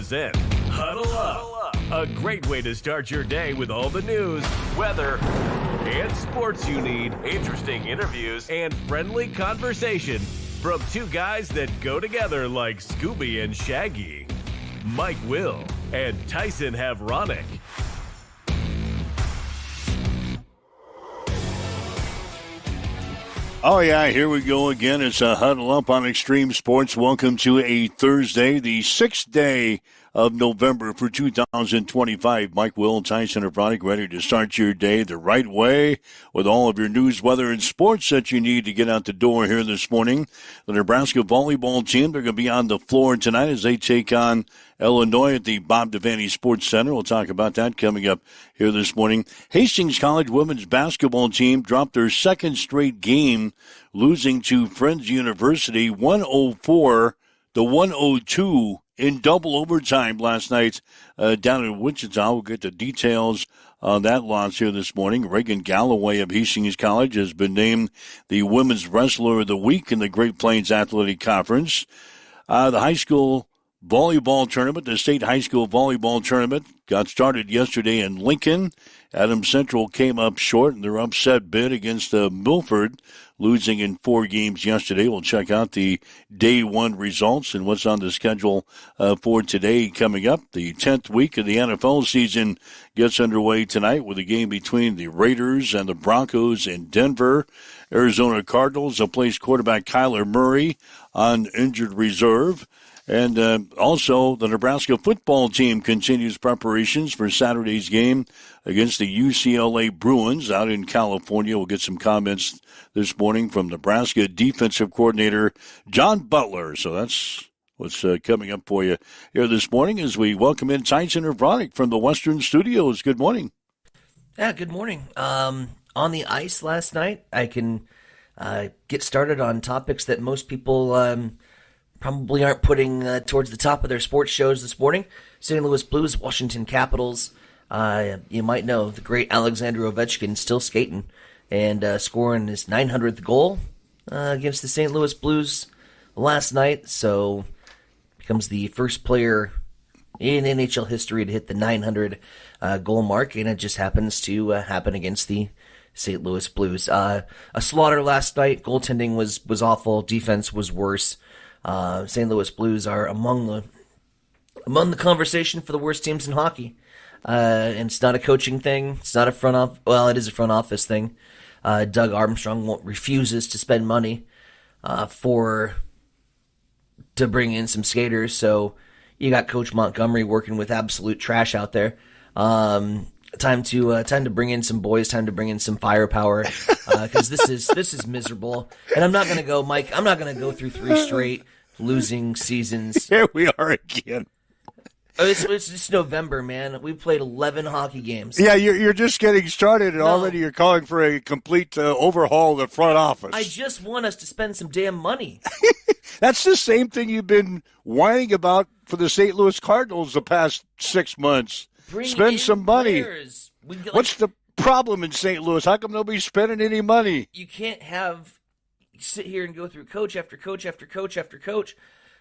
present Huddle Up, a great way to start your day with all the news, weather, and sports you need, interesting interviews, and friendly conversation from two guys that go together like Scooby and Shaggy, Mike Will and Tyson Havronic. Oh, yeah, here we go again. It's a Huddle Up on Extreme Sports. Welcome to a Thursday, the 6th day of November for 2025. Mike Will and Tyson Havronic ready to start your day the right way with all of your news, weather, and sports that you need to get out the door here this morning. The Nebraska volleyball team, they're going to be on the floor tonight as they take on Illinois at the Bob Devaney Sports Center. We'll talk about that coming up here this morning. Hastings College women's basketball team dropped their second straight game, losing to Friends University 104-102 in double overtime last night down in Wichita. We'll get the details on that loss here this morning. Reagan Galloway of Hastings College has been named the Women's Wrestler of the Week in the Great Plains Athletic Conference. The high school volleyball tournament, the state high school volleyball tournament, got started yesterday in Lincoln. Adams Central came up short in their upset bid against Milford, losing in 4 games yesterday. We'll check out the day one results and what's on the schedule for today coming up. The 10th week of the NFL season gets underway tonight with a game between the Raiders and the Broncos in Denver. Arizona Cardinals will place quarterback Kyler Murray on injured reserve. And also, the Nebraska football team continues preparations for Saturday's game against the UCLA Bruins out in California. We'll get some comments this morning from Nebraska defensive coordinator John Butler. So that's what's coming up for you here this morning as we welcome in Tyson Havronic from the Western Studios. Good morning. Yeah, good morning. On the ice last night, I can get started on topics that most people probably aren't putting towards the top of their sports shows this morning. St. Louis Blues, Washington Capitals. You might know the great Alexander Ovechkin still skating and scoring his 900th goal against the St. Louis Blues last night. So becomes the first player in NHL history to hit the 900 goal mark, and it just happens to happen against the St. Louis Blues. A slaughter last night. Goaltending was awful. Defense was worse. St. Louis Blues are among the conversation for the worst teams in hockey. And it's not a coaching thing. It's not a front office. Well, it is a front office thing. Doug Armstrong refuses to spend money to bring in some skaters. So you got Coach Montgomery working with absolute trash out there. Time to bring in some boys. Time to bring in some firepower because this is miserable. And I'm not going to go, Mike. I'm not going to go through 3 straight losing seasons. Here we are again. It's November, man. We played 11 hockey games. Yeah, you're just getting started, and already you're calling for a complete overhaul of the front office. I just want us to spend some damn money. That's the same thing you've been whining about for the St. Louis Cardinals the past 6 months. Spend some money. What's the problem in St. Louis? How come nobody's spending any money? You can't sit here and go through coach after coach after coach after coach.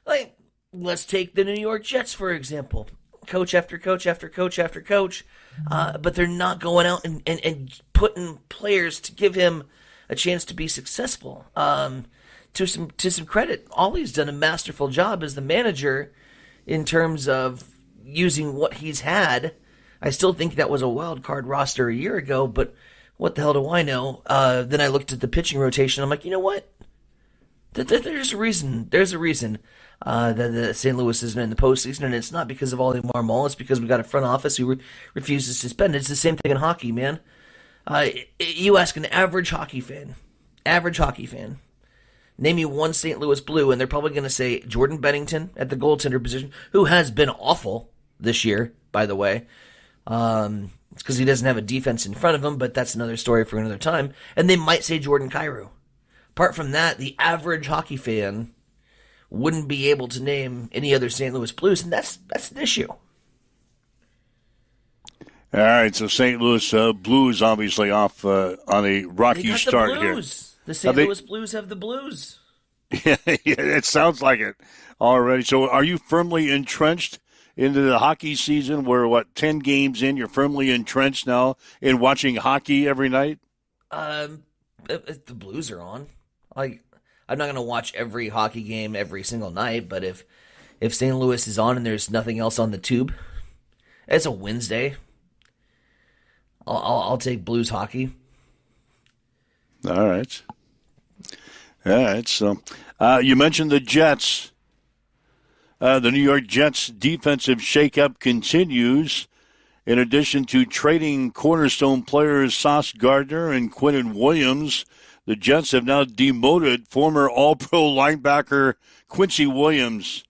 Like, let's take the New York Jets, for example. Coach after coach after coach after coach. But they're not going out and putting players to give him a chance to be successful. To some credit, Ollie's done a masterful job as the manager in terms of using what he's had. I still think that was a wild card roster a year ago, but what the hell do I know? Then I looked at the pitching rotation. I'm like, you know what? There's a reason. There's a reason that the St. Louis isn't in the postseason, and it's not because of Ollie Marmol. It's because we got a front office who refuses to spend. It's the same thing in hockey, man. You ask an average hockey fan, name me one St. Louis Blue, and they're probably going to say Jordan Bennington at the goaltender position, who has been awful this year, by the way. It's because he doesn't have a defense in front of him, but that's another story for another time. And they might say Jordan Kyrou. Apart from that, the average hockey fan wouldn't be able to name any other St. Louis Blues, and that's an issue. All right, so St. Louis Blues obviously off on a rocky start here. The St. Louis Blues have the Blues. Yeah, it sounds like it already. So are you firmly entrenched into the hockey season? We're 10 games in? You're firmly entrenched now in watching hockey every night. If the Blues are on, I'm not going to watch every hockey game every single night. But if St. Louis is on and there's nothing else on the tube, it's a Wednesday. I'll take Blues hockey. All right. So, you mentioned the Jets. The New York Jets defensive shakeup continues. In addition to trading cornerstone players Sauce Gardner and Quinton Williams, the Jets have now demoted former All-Pro linebacker Quincy Williams.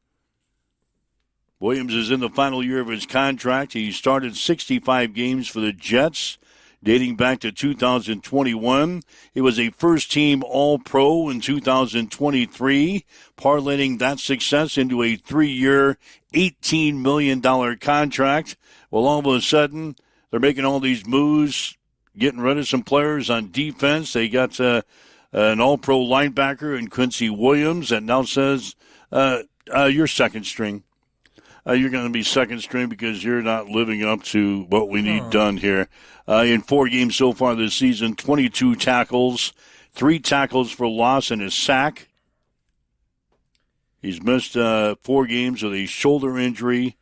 Williams is in the final year of his contract. He started 65 games for the Jets, dating back to 2021. He was a first-team All-Pro in 2023, parlaying that success into a 3-year, $18 million contract. Well, all of a sudden, they're making all these moves, getting rid of some players on defense. They got an All-Pro linebacker in Quincy Williams that now says, you're second string. You're going to be second string because you're not living up to what we need done here. In 4 games so far this season, 22 tackles, 3 tackles for loss and a sack. He's missed 4 games with a shoulder injury.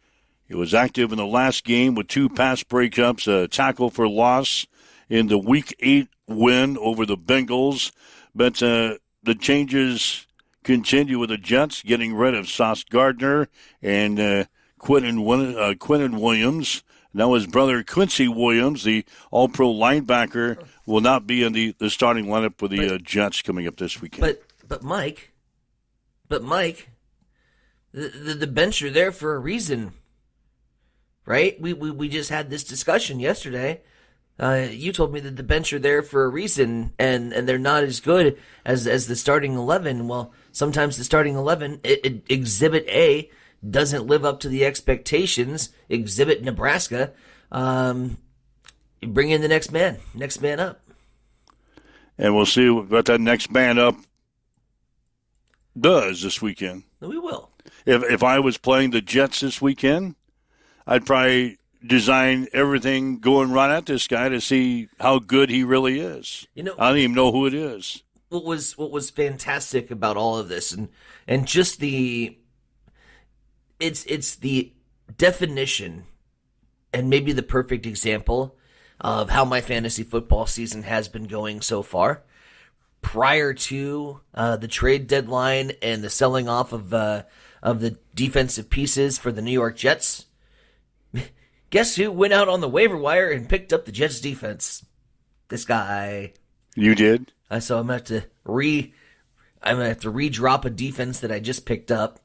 He was active in the last game with 2 pass breakups, a tackle for loss in the Week 8 win over the Bengals. But the changes continue with the Jets getting rid of Sauce Gardner and Quinton Williams. Now his brother Quincy Williams, the All-Pro linebacker, will not be in the starting lineup for the Jets coming up this weekend. But Mike, the bench are there for a reason, right? We just had this discussion yesterday. You told me that the bench are there for a reason, and they're not as good as the starting 11. Well, sometimes the starting 11, Exhibit A, doesn't live up to the expectations. Exhibit Nebraska, you bring in the next man up. And we'll see what that next man up does this weekend. We will. If I was playing the Jets this weekend, I'd probably design everything going right at this guy to see how good he really is. I don't even know who it is. What was fantastic about all of this and just it's the definition and maybe the perfect example of how my fantasy football season has been going so far. Prior to the trade deadline and the selling off of the defensive pieces for the New York Jets, guess who went out on the waiver wire and picked up the Jets defense? This guy. You did? So I'm gonna have to re-drop a defense that I just picked up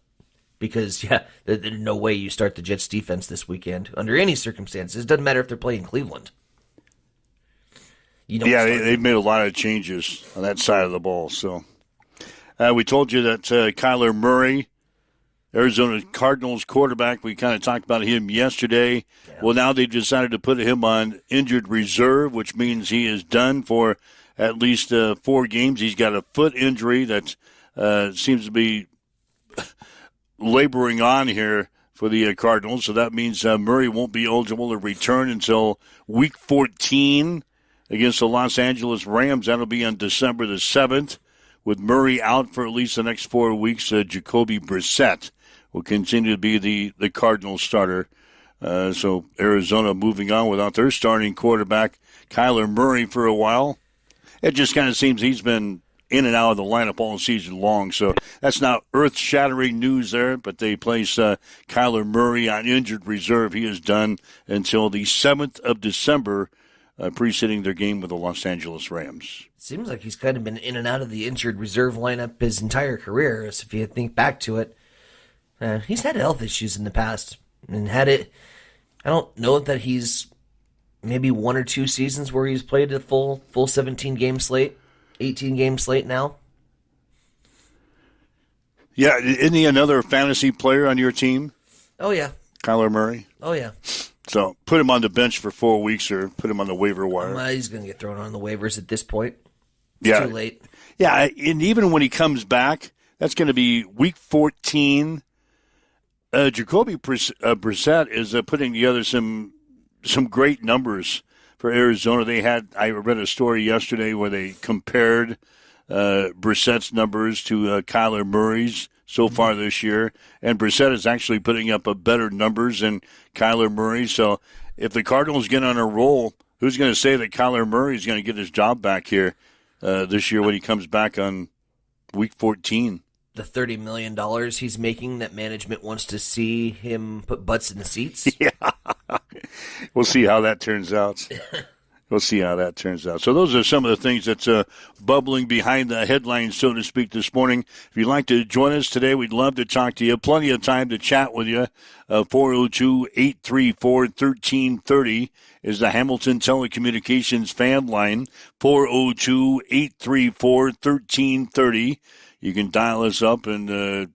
because there's no way you start the Jets defense this weekend under any circumstances. It doesn't matter if they're playing Cleveland. They've made a lot of changes on that side of the ball. So we told you that Kyler Murray, Arizona Cardinals quarterback, we kind of talked about him yesterday. Yeah. Well, now they've decided to put him on injured reserve, which means he is done for at least 4 games. He's got a foot injury that seems to be laboring on here for the Cardinals. So that means Murray won't be eligible to return until Week 14 against the Los Angeles Rams. That'll be on December the 7th. With Murray out for at least the next 4 weeks, Jacoby Brissett will continue to be the Cardinals starter. So Arizona moving on without their starting quarterback, Kyler Murray, for a while. It just kind of seems he's been in and out of the lineup all season long. So that's not earth-shattering news there, but they place Kyler Murray on injured reserve. He is done until the 7th of December, preceding their game with the Los Angeles Rams. Seems like he's kind of been in and out of the injured reserve lineup his entire career. So if you think back to it, he's had health issues in the past and had it. I don't know that he's maybe 1 or 2 seasons where he's played a full 17 game slate, 18 game slate now. Yeah, isn't he another fantasy player on your team? Oh yeah, Kyler Murray. Oh yeah. So put him on the bench for 4 weeks or put him on the waiver wire. He's going to get thrown on the waivers at this point. It's too late. Yeah, and even when he comes back, that's going to be Week 14 Jacoby Brissett is putting together some great numbers for Arizona. I read a story yesterday where they compared Brissett's numbers to Kyler Murray's so far this year, and Brissett is actually putting up a better numbers than Kyler Murray. So if the Cardinals get on a roll, who's going to say that Kyler Murray is going to get his job back here this year when he comes back on Week 14? The $30 million he's making that management wants to see him put butts in the seats? Yeah. We'll see how that turns out. We'll see how that turns out. So those are some of the things that's bubbling behind the headlines, so to speak, this morning. If you'd like to join us today, we'd love to talk to you. Plenty of time to chat with you. 402-834-1330 is the Hamilton Telecommunications fan line. 402-834-1330. You can dial us up and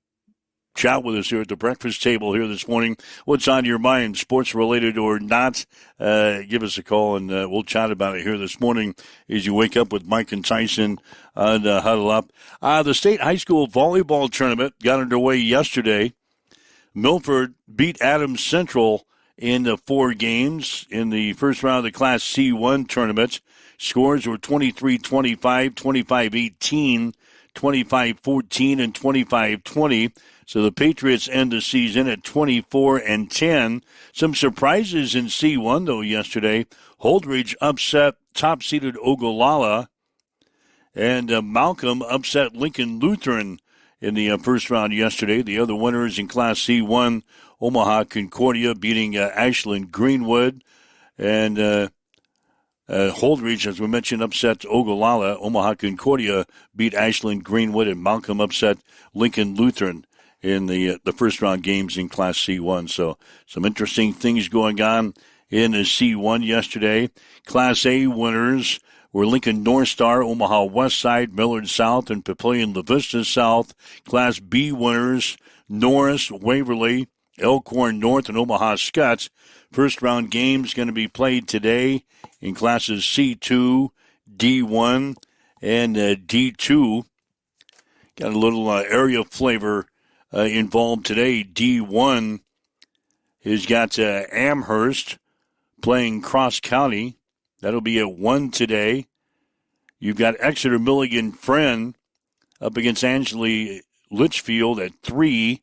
chat with us here at the breakfast table here this morning. What's on your mind, sports related or not? Give us a call and we'll chat about it here this morning as you wake up with Mike and Tyson on Huddle Up. The state high school volleyball tournament got underway yesterday. Milford beat Adams Central in the 4 games in the first round of the Class C1 tournament. Scores were 23-25, 25-18, 25-14, and 25-20. So the Patriots end the season at 24-10. Some surprises in C1, though, yesterday. Holdridge upset top-seeded Ogallala, and Malcolm upset Lincoln Lutheran in the first round yesterday. The other winners in Class C1, Omaha Concordia beating Ashland Greenwood, and Holdridge, as we mentioned, upset Ogallala. Omaha Concordia beat Ashland Greenwood, and Malcolm upset Lincoln Lutheran in the first round games in Class C1. So some interesting things going on in the C1 yesterday. Class A winners were Lincoln North Star, Omaha West Side, Millard South, and Papillion La Vista South. Class B winners, Norris, Waverly, Elkhorn North, and Omaha Scotts. First round games going to be played today in classes C2, D1, and D2. Got a little area flavor involved today. D1 has got Amherst playing Cross County. That'll be at 1 today. You've got Exeter Milligan Friend up against Angeli Litchfield at 3.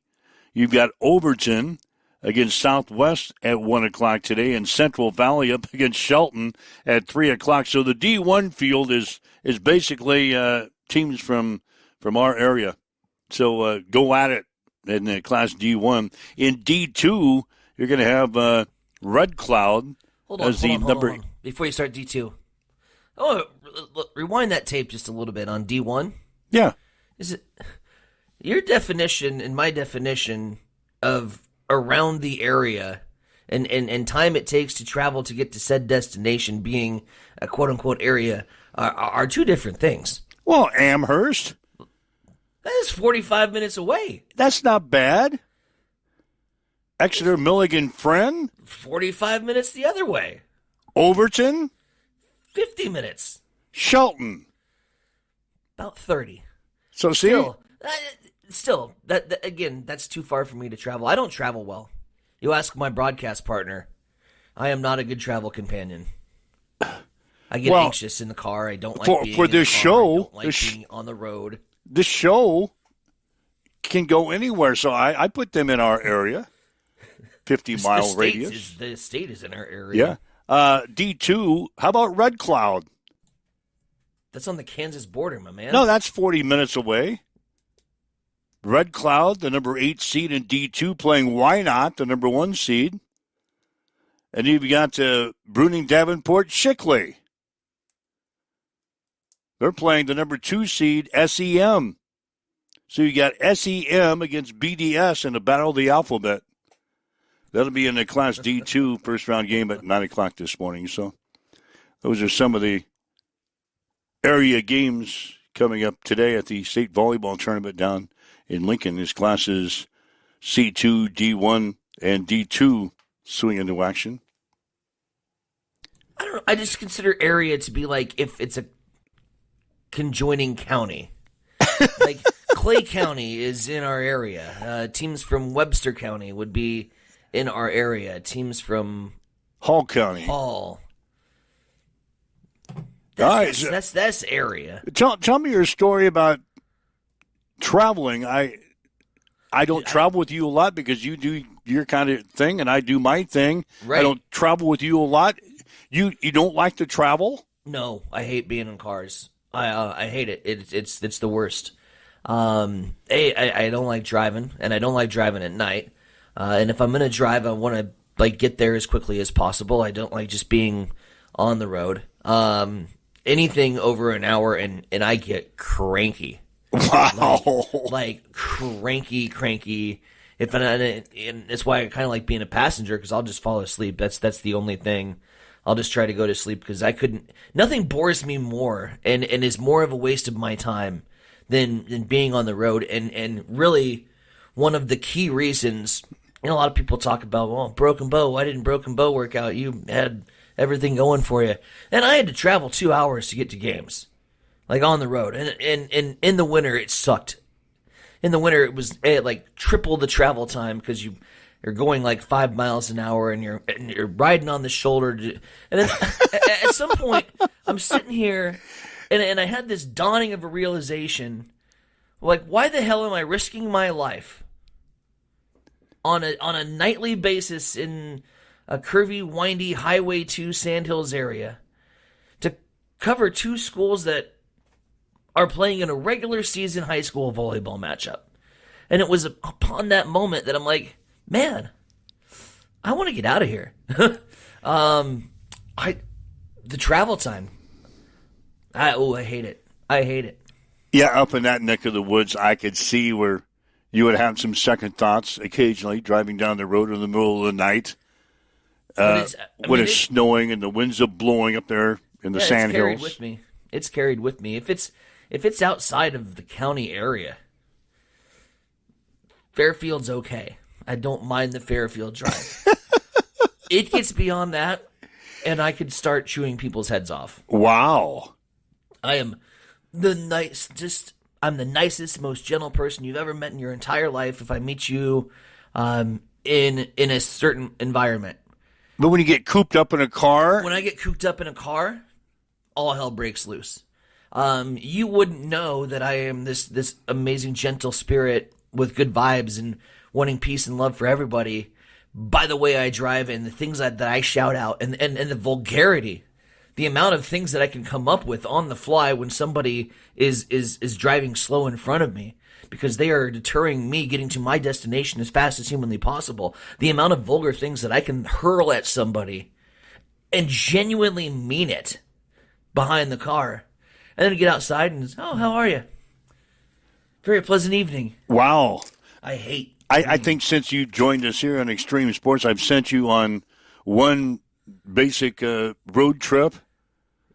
You've got Overton against Southwest at 1 o'clock today, and Central Valley up against Shelton at 3 o'clock. So the D1 field is basically teams from our area. So go at it in Class D1. In D2, you're going to have Red Cloud as the number. Hold on. Before you start D2, rewind that tape just a little bit on D1. Yeah. Is it your definition and my definition of around the area and time it takes to travel to get to said destination being a quote-unquote area are two different things? Well, Amherst. That is 45 minutes away. That's not bad. Exeter Milligan Friend. 45 minutes the other way. Overton. 50 minutes. Shelton. About 30. So see? Still, that again, that's too far for me to travel. I don't travel well. You ask my broadcast partner. I am not a good travel companion. I get anxious in the car. I don't like being for in this the car. show. I don't like being on the road. This show can go anywhere, so I put them in our area. 50-mile radius. The state is in our area. Yeah. D2, how about Red Cloud? That's on the Kansas border, my man. No, that's 40 minutes away. Red Cloud, the number 8 seed in D2, playing Wynot, the number 1 seed. And you've got Bruning Davenport Shickley. They're playing the number 2 seed, SEM. So you got SEM against BDS in the Battle of the Alphabet. That'll be in the Class D2 first-round game at 9 o'clock this morning. So those are some of the area games coming up today at the state volleyball tournament down in Lincoln. His classes C2, D1, and D2 swing into action. I don't know. I just consider area to be like if it's a conjoining county. Like Clay County is in our area. Teams from Webster County would be in our area. Teams from Hall County. Hall. That's area. Tell me your story about traveling. I don't travel with you a lot because you do your kind of thing and I do my thing. Right. I don't travel with you a lot. You don't like to travel? No, I hate being in cars. I hate it. It's the worst. I don't like driving, and I don't like driving at night. And if I'm gonna drive, I want to get there as quickly as possible. I don't like just being on the road. Anything over an hour, and I get cranky. Wow. Like cranky. And it's why I kind of like being a passenger because I'll just fall asleep. That's the only thing. I'll just try to go to sleep because nothing bores me more and is more of a waste of my time than being on the road. And really one of the key reasons, a lot of people talk about, well, Broken Bow, why didn't Broken Bow work out? You had everything going for you. And I had to travel 2 hours to get to games, like on the road. And in the winter, it sucked. In the winter, it was like triple the travel time because you're going like 5 miles an hour and you're riding on the shoulder. And then at some point, I'm sitting here and I had this dawning of a realization, like, why the hell am I risking my life on a nightly basis in a curvy, windy Highway 2 Sandhills area to cover two schools that are playing in a regular season high school volleyball matchup? And it was upon that moment that I'm like, man, I want to get out of here. The travel time. I hate it. I hate it. Yeah, up in that neck of the woods, I could see where you would have some second thoughts occasionally driving down the road in the middle of the night when it's snowing and the winds are blowing up there in the sand hills. It's carried with me. If it's outside of the county area, Fairfield's okay. I don't mind the Fairfield drive. It gets beyond that, and I could start chewing people's heads off. Wow. I am I'm the nicest, most gentle person you've ever met in your entire life if I meet you in a certain environment. But when you get cooped up in a car? When I get cooped up in a car, all hell breaks loose. You wouldn't know that I am this amazing, gentle spirit with good vibes and wanting peace and love for everybody by the way I drive and the things that I shout out and the vulgarity. The amount of things that I can come up with on the fly when somebody is driving slow in front of me because they are deterring me getting to my destination as fast as humanly possible. The amount of vulgar things that I can hurl at somebody and genuinely mean it behind the car. And then get outside and, oh, how are you? Very pleasant evening. Wow. I think since you joined us here on Extreme Sports, I've sent you on one basic road trip.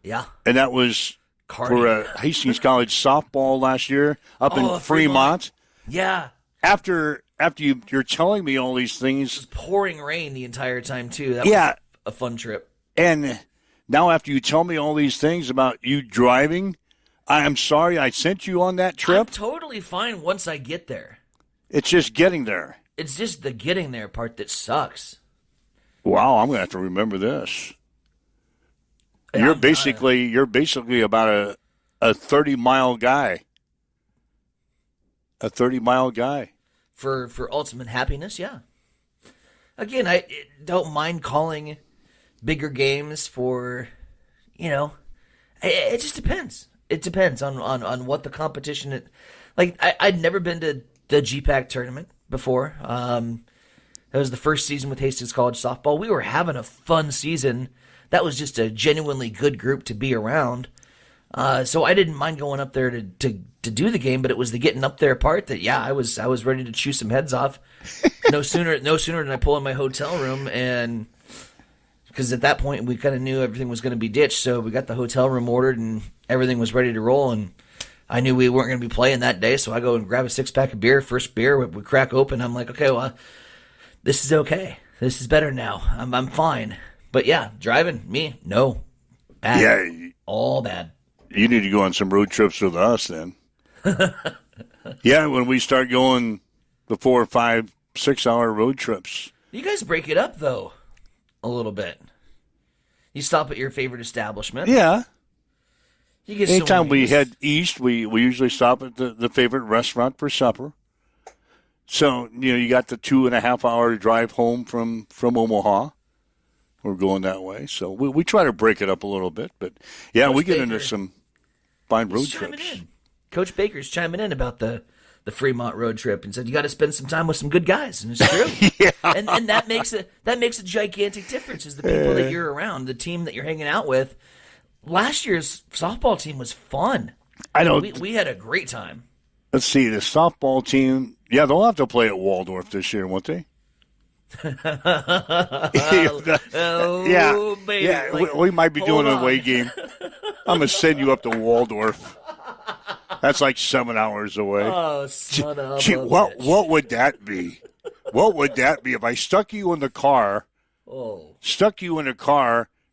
Yeah. And that was for Hastings College softball last year up in Fremont. Yeah. After you're telling me all these things. It was pouring rain the entire time, too. That was a fun trip. And now after you tell me all these things about you driving, I'm sorry I sent you on that trip. I'm totally fine once I get there. It's just getting there. It's just the getting there part that sucks. Wow, I'm going to have to remember this. You're basically about a 30-mile guy. A 30-mile guy. For ultimate happiness, yeah. Again, I don't mind calling bigger games for, it just depends. It depends on what the competition I'd never been to the GPAC tournament before. That was the first season with Hastings College softball. We were having a fun season. That was just a genuinely good group to be around. So I didn't mind going up there to do the game, but it was the getting up there part that I was ready to chew some heads off. No sooner than I pull in my hotel room, and because at that point we kind of knew everything was going to be ditched, so we got the hotel room ordered and everything was ready to roll. And I knew we weren't going to be playing that day, so I go and grab a 6-pack of beer. First beer we crack open. I'm like, okay, well, this is okay. This is better now. I'm fine. But yeah, driving, me, no. Bad. Yeah. All bad. You need to go on some road trips with us then. Yeah, when we start going the 4, 5, 6 hour road trips. You guys break it up, though, a little bit. You stop at your favorite establishment. Yeah. You get Anytime we wings. head east, we usually stop at the favorite restaurant for supper. So, you got the 2.5 hour drive home from Omaha. We're going that way. So we try to break it up a little bit. But, yeah, Coach we get Baker, into some fine road he's chiming trips. in. Coach Baker's chiming in about the Fremont road trip and said you got to spend some time with some good guys, and it's true. Yeah. And that makes a gigantic difference. Is the people that you're around, the team that you're hanging out with. Last year's softball team was fun. I know. We had a great time. Let's see, the softball team, yeah, they'll have to play at Waldorf this year, won't they? Oh, baby. Yeah, Like, we might be doing an hold away on. game. I'm going to send you up to Waldorf. That's like 7 hours away. Oh, son of Gee, a what bitch. would that be? What would that be if I stuck you in the car, Oh,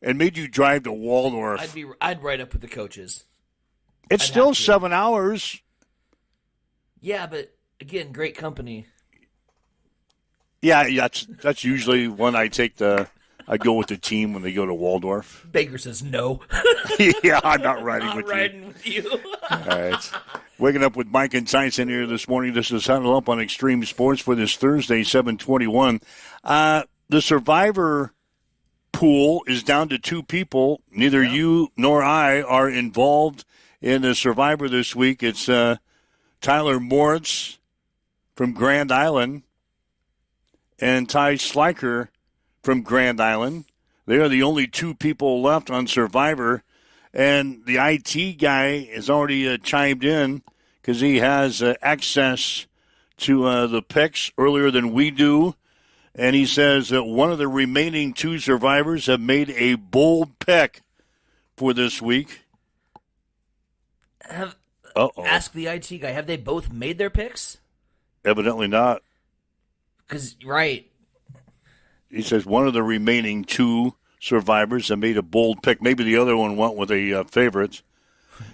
and made you drive to Waldorf? I'd ride up with the coaches. It's I'd still have to. 7 hours. Yeah, but again, great company. Yeah, that's usually when I go with the team when they go to Waldorf. Baker says no. Yeah, I'm not riding Not with riding with you. All right. Waking up with Mike and Tyson here this morning. This is Huddle Up on Extreme Sports for this Thursday, 7/21. The Survivor pool is down to 2 people. Neither you nor I are involved in the Survivor this week. It's Tyler Moritz from Grand Island and Ty Sliker from Grand Island. They are the only 2 people left on Survivor. And the IT guy has already chimed in because he has access to the picks earlier than we do. And he says that one of the remaining 2 survivors have made a bold pick for this week. Ask the IT guy. Have they both made their picks? Evidently not. Because, right. He says one of the remaining 2 survivors have made a bold pick. Maybe the other one went with a favorite.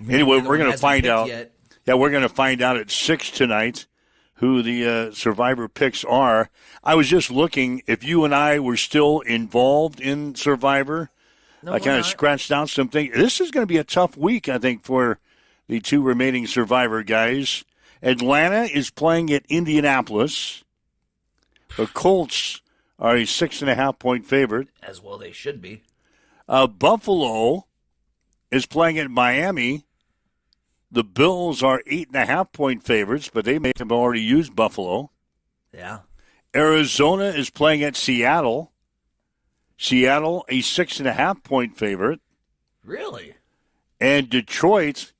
Anyway, we're going to find out. Yet. Yeah, we're going to find out at 6 tonight who the Survivor picks are. I was just looking, if you and I were still involved in Survivor, No, I kind of scratched out some things. This is going to be a tough week, I think, for the 2 remaining Survivor guys. Atlanta is playing at Indianapolis. The Colts are a 6.5-point favorite. As well they should be. Buffalo is playing at Miami. The Bills are 8.5-point favorites, but they may have already used Buffalo. Yeah. Arizona is playing at Seattle. Seattle, a 6.5-point favorite. Really? And Detroit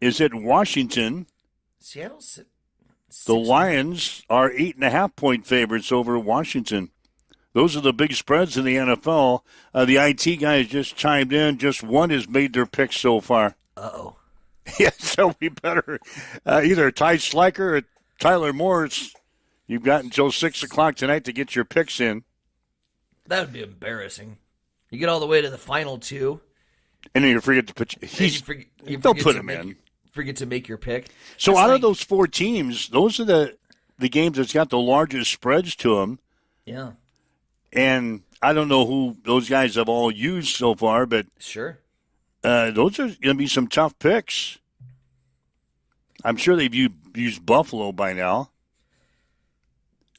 is at Washington. Seattle's... The Lions are 8.5-point favorites over Washington. Those are the big spreads in the NFL. The IT guy has just chimed in. Just one has made their picks so far. Uh-oh. Yeah, so we better either Ty Sliker or Tyler Moritz. You've got until 6 o'clock tonight to get your picks in. That would be embarrassing. You get all the way to the final 2. And then you forget to put... They'll put him in. Forget to make your pick. So That's out like, of those 4 teams, those are the games that's got the largest spreads to them. Yeah. And I don't know who those guys have all used so far, but Sure. those are going to be some tough picks. I'm sure they've used Buffalo by now.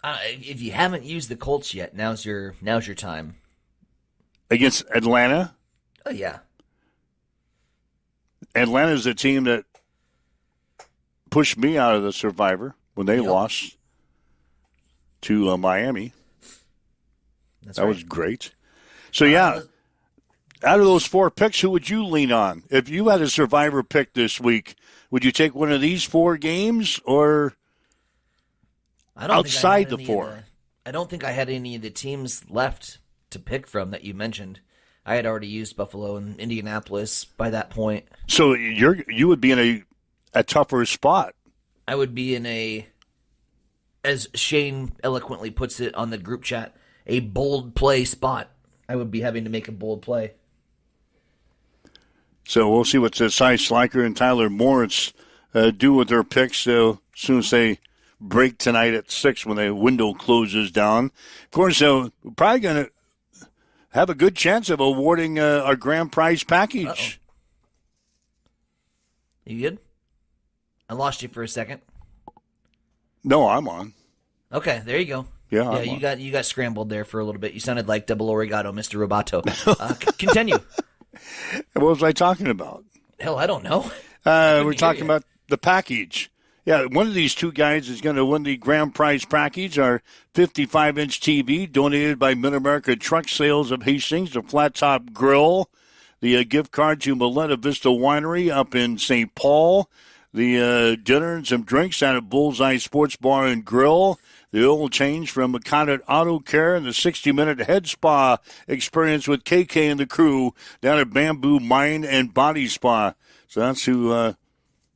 If you haven't used the Colts yet, now's your time. Against Atlanta? Oh, yeah. Atlanta's a team that pushed me out of the Survivor when they lost to Miami. That's that right. was great. So, yeah, out of those 4 picks, who would you lean on? If you had a Survivor pick this week, would you take one of these 4 games or outside the 4? I don't think I had any of the teams left to pick from that you mentioned. I had already used Buffalo and Indianapolis by that point. So you would be in a tougher spot. I would be in a, as Shane eloquently puts it on the group chat, a bold play spot. I would be having to make a bold play. So we'll see what Cy Sliker and Tyler Moritz do with their picks as soon as they break tonight at 6 when the window closes down. Of course, we're probably going to have a good chance of awarding our grand prize package. Uh-oh. You good? I lost you for a second. No, I'm on. Okay, there you go. Yeah, you got scrambled there for a little bit. You sounded like Double Oregato, Mr. Roboto. Continue. What was I talking about? Hell, I don't know. We're talking about the package. Yeah, one of these two guys is going to win the grand prize package, our 55-inch TV donated by Mid-America Truck Sales of Hastings, the Flat Top Grill, the gift card to Miletta Vista Winery up in St. Paul, the dinner and some drinks out at Bullseye Sports Bar and Grill, the oil change from McConnett Auto Care, and the 60-minute head spa experience with KK and the crew down at Bamboo Mine and Body Spa. So that's who...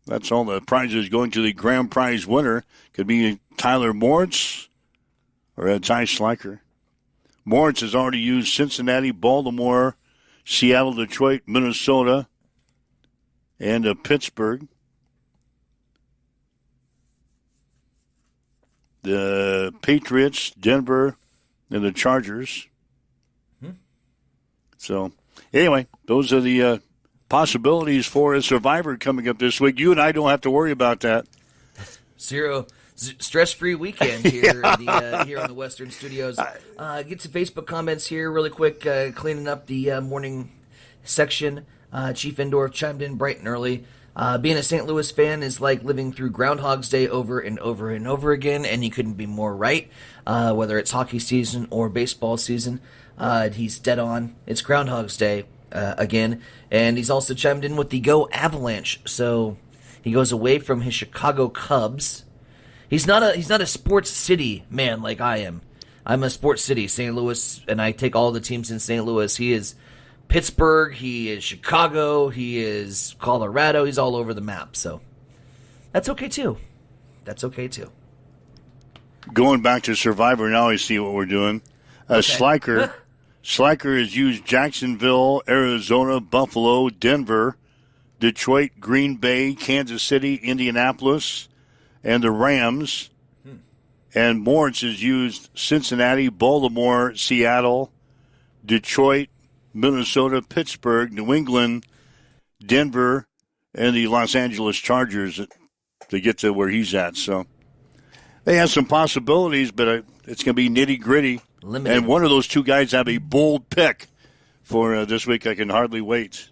That's all the prizes going to the grand prize winner. Could be Tyler Moritz or Ty Schleicher. Moritz has already used Cincinnati, Baltimore, Seattle, Detroit, Minnesota, and Pittsburgh. The Patriots, Denver, and the Chargers. So, anyway, those are the possibilities for a Survivor coming up this week. You and I don't have to worry about that. Stress-free weekend here, here in the Western Studios. Get some Facebook comments here really quick, cleaning up the morning section. Chief Endorf chimed in bright and early. Being a St. Louis fan is like living through Groundhog's Day over and over and over again, and you couldn't be more right, whether it's hockey season or baseball season. He's dead on. It's Groundhog's Day. Again, and he's also chimed in with the Go Avalanche. So he goes away from his Chicago Cubs. He's not a sports city man like I am. I'm a sports city, St. Louis, and I take all the teams in St. Louis. He is Pittsburgh, he is Chicago, he is Colorado. He's all over the map. So that's okay too. Going back to Survivor now, I see what we're doing. Okay. Schleicher has used Jacksonville, Arizona, Buffalo, Denver, Detroit, Green Bay, Kansas City, Indianapolis, and the Rams. And Moritz has used Cincinnati, Baltimore, Seattle, Detroit, Minnesota, Pittsburgh, New England, Denver, and the Los Angeles Chargers to get to where he's at. So they have some possibilities, but it's going to be nitty-gritty. Limited. And one of those two guys have a bold pick for this week. I can hardly wait.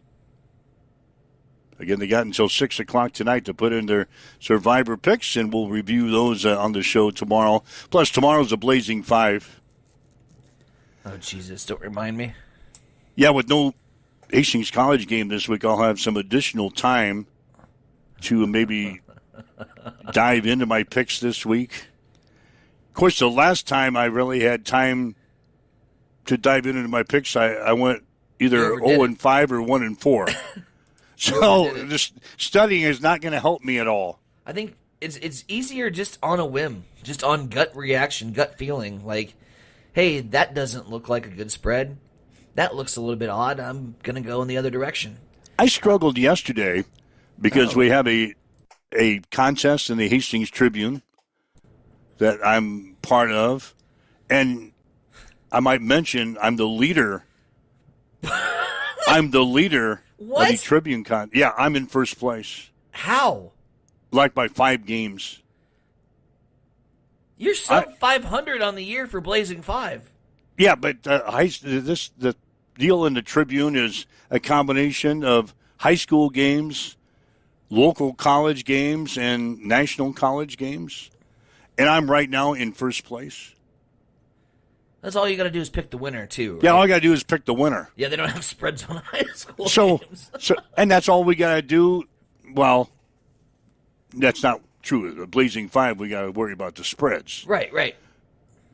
Again, they got until 6 o'clock tonight to put in their Survivor picks, and we'll review those on the show tomorrow. Plus, tomorrow's a Blazing 5. Oh, Jesus, don't remind me. Yeah, with no Hastings College game this week, I'll have some additional time to maybe dive into my picks this week. Of course, the last time I really had time to dive into my picks, I went either 0-5 or 1-4. So this studying is not going to help me at all. I think it's easier just on a whim, just on gut reaction, gut feeling. Like, hey, that doesn't look like a good spread. That looks a little bit odd. I'm going to go in the other direction. I struggled yesterday because we have a contest in the Hastings Tribune that I'm part of, and I might mention I'm the leader. I'm the leader what? of the Tribune contest. Yeah, I'm in first place. How? Like by 5 games. You're sub 500 on the year for Blazing 5. Yeah, but the deal in the Tribune is a combination of high school games, local college games, and national college games. And I'm right now in first place. That's all you got to do is pick the winner, too. Right? Yeah, all I got to do is pick the winner. Yeah, they don't have spreads on high school games. And that's all we got to do. Well, that's not true. The Blazing 5, we got to worry about the spreads. Right.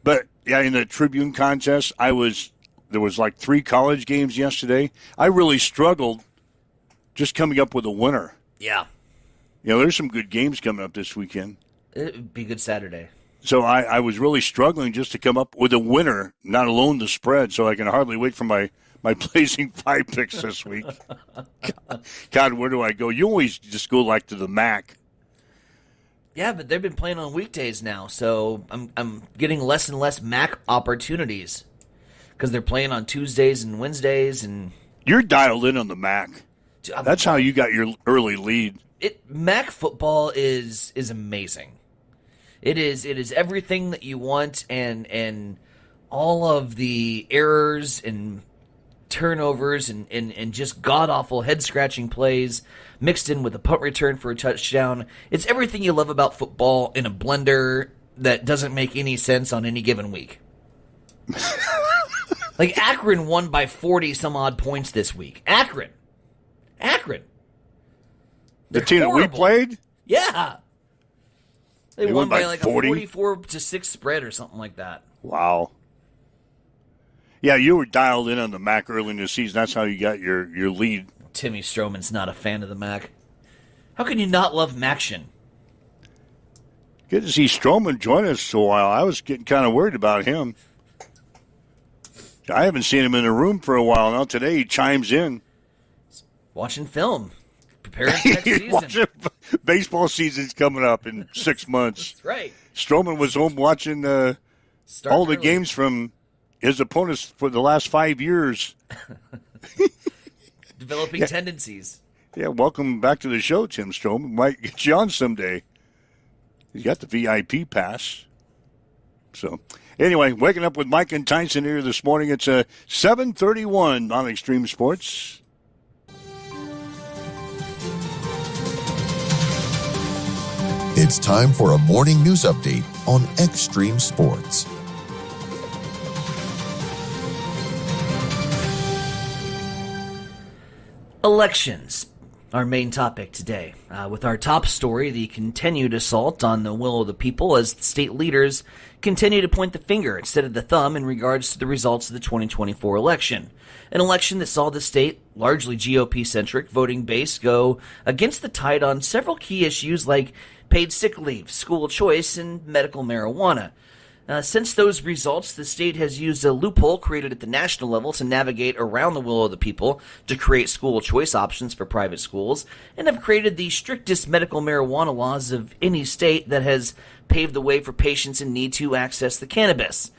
But, yeah, in the Tribune contest, there was like 3 college games yesterday. I really struggled just coming up with a winner. Yeah. There's some good games coming up this weekend. It'd be a good Saturday. So I was really struggling just to come up with a winner, not alone the spread, so I can hardly wait for my Blazing 5 picks this week. God, where do I go? You always just go like to the MAC. Yeah, but they've been playing on weekdays now, so I'm getting less and less MAC opportunities because they're playing on Tuesdays and Wednesdays. And You're dialed in on the MAC. That's how you got your early lead. MAC football is amazing. It is everything that you want, and all of the errors and turnovers and just god-awful head-scratching plays mixed in with a punt return for a touchdown. It's everything you love about football in a blender that doesn't make any sense on any given week. Like Akron won by 40-some-odd points this week. Akron. The team that we played? Yeah. They won by like 40? a 44-6 spread or something like that. Wow. Yeah, you were dialed in on the MAC early in the season. That's how you got your lead. Timmy Stroman's not a fan of the MAC. How can you not love Maction? Good to see Stroman join us for a while. I was getting kind of worried about him. I haven't seen him in the room for a while now. Today he chimes in. Watching film. Preparing for next season. Baseball season's coming up in 6 months. That's right. Stroman was home watching all the games from his opponents for the last 5 years. Developing tendencies. Yeah, welcome back to the show, Tim Stroman. Might get you on someday. He's got the VIP pass. So, anyway, waking up with Mike and Tyson here this morning. It's 7:31 on Extreme Sports. It's time for a morning news update on Extreme Sports. Elections, our main topic today. With our top story, the continued assault on the will of the people as state leaders continue to point the finger instead of the thumb in regards to the results of the 2024 election. An election that saw the state, largely GOP-centric, voting base go against the tide on several key issues like paid sick leave, school choice, and medical marijuana. Since those results, the state has used a loophole created at the national level to navigate around the will of the people to create school choice options for private schools, and have created the strictest medical marijuana laws of any state that has paved the way for patients in need to access the cannabis.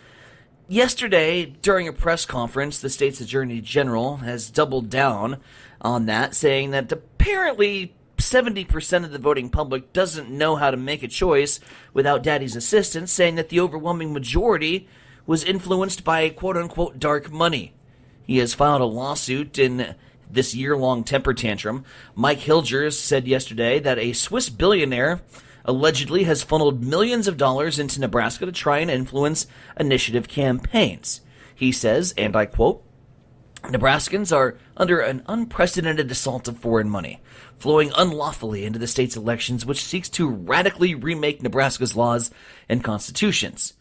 Yesterday, during a press conference, the state's attorney general has doubled down on that, saying that apparently 70% of the voting public doesn't know how to make a choice without daddy's assistance, saying that the overwhelming majority was influenced by quote-unquote dark money. He has filed a lawsuit in this year-long temper tantrum. Mike Hilgers said yesterday that a Swiss billionaire allegedly has funneled millions of dollars into Nebraska to try and influence initiative campaigns. He says, and I quote, Nebraskans are under an unprecedented assault of foreign money, flowing unlawfully into the state's elections, which seeks to radically remake Nebraska's laws and constitutions.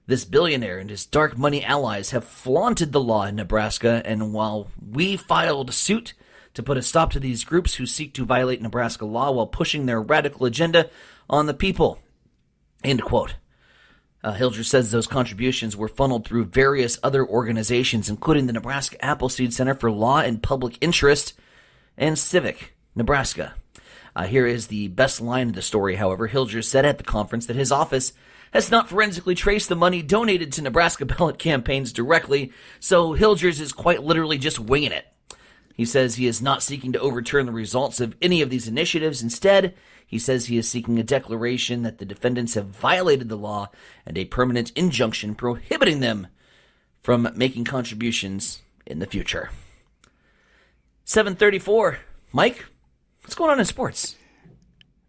This billionaire and his dark money allies have flaunted the law in Nebraska, and while we filed suit to put a stop to these groups who seek to violate Nebraska law while pushing their radical agenda on the people. End quote. Hilger says those contributions were funneled through various other organizations, including the Nebraska Appleseed Center for Law and Public Interest and Civic Nebraska. Here is the best line of the story, however. Hilger said at the conference that his office has not forensically traced the money donated to Nebraska ballot campaigns directly, so Hilgers is quite literally just winging it. He says he is not seeking to overturn the results of any of these initiatives. Instead, he says he is seeking a declaration that the defendants have violated the law and a permanent injunction prohibiting them from making contributions in the future. 7:34. Mike, what's going on in sports?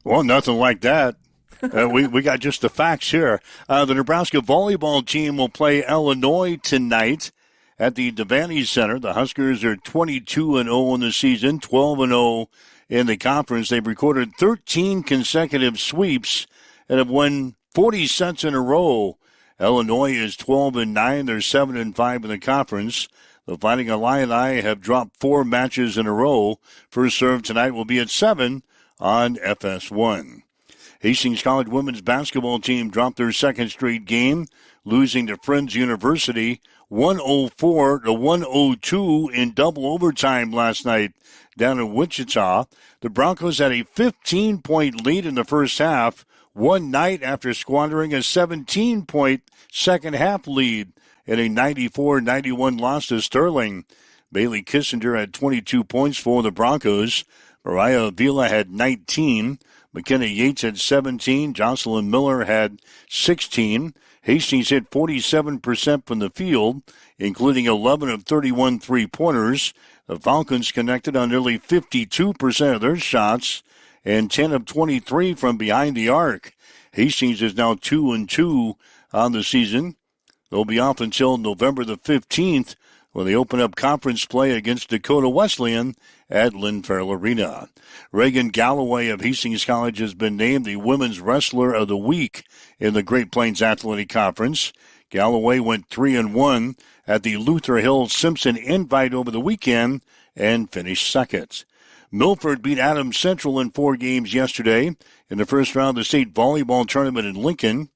Well, nothing like that. We got just the facts here. The Nebraska volleyball team will play Illinois tonight at the Devaney Center. The Huskers are 22-0 in the season, 12-0 in the conference. They've recorded 13 consecutive sweeps and have won 40 sets in a row. Illinois is 12-9. They're 7-5 in the conference. The Fighting Illini have dropped 4 matches in a row. First serve tonight will be at 7 on FS1. Hastings College women's basketball team dropped their second straight game, losing to Friends University 104-102 in double overtime last night down in Wichita. The Broncos had a 15-point lead in the first half, one night after squandering a 17-point second-half lead in a 94-91 loss to Sterling. Bailey Kissinger had 22 points for the Broncos. Mariah Avila had 19. McKenna Yates had 17. Jocelyn Miller had 16. Hastings hit 47% from the field, including 11 of 31 three-pointers. The Falcons connected on nearly 52% of their shots and 10 of 23 from behind the arc. Hastings is now 2-2 on the season. They'll be off until November the 15th when they open up conference play against Dakota Wesleyan at Lynn Farrell Arena. Reagan Galloway of Hastings College has been named the Women's Wrestler of the Week in the Great Plains Athletic Conference. Galloway went 3-1 at the Luther Hill Simpson Invite over the weekend and finished second. Milford beat Adams Central in 4 games yesterday in the first round of the state volleyball tournament in Lincoln.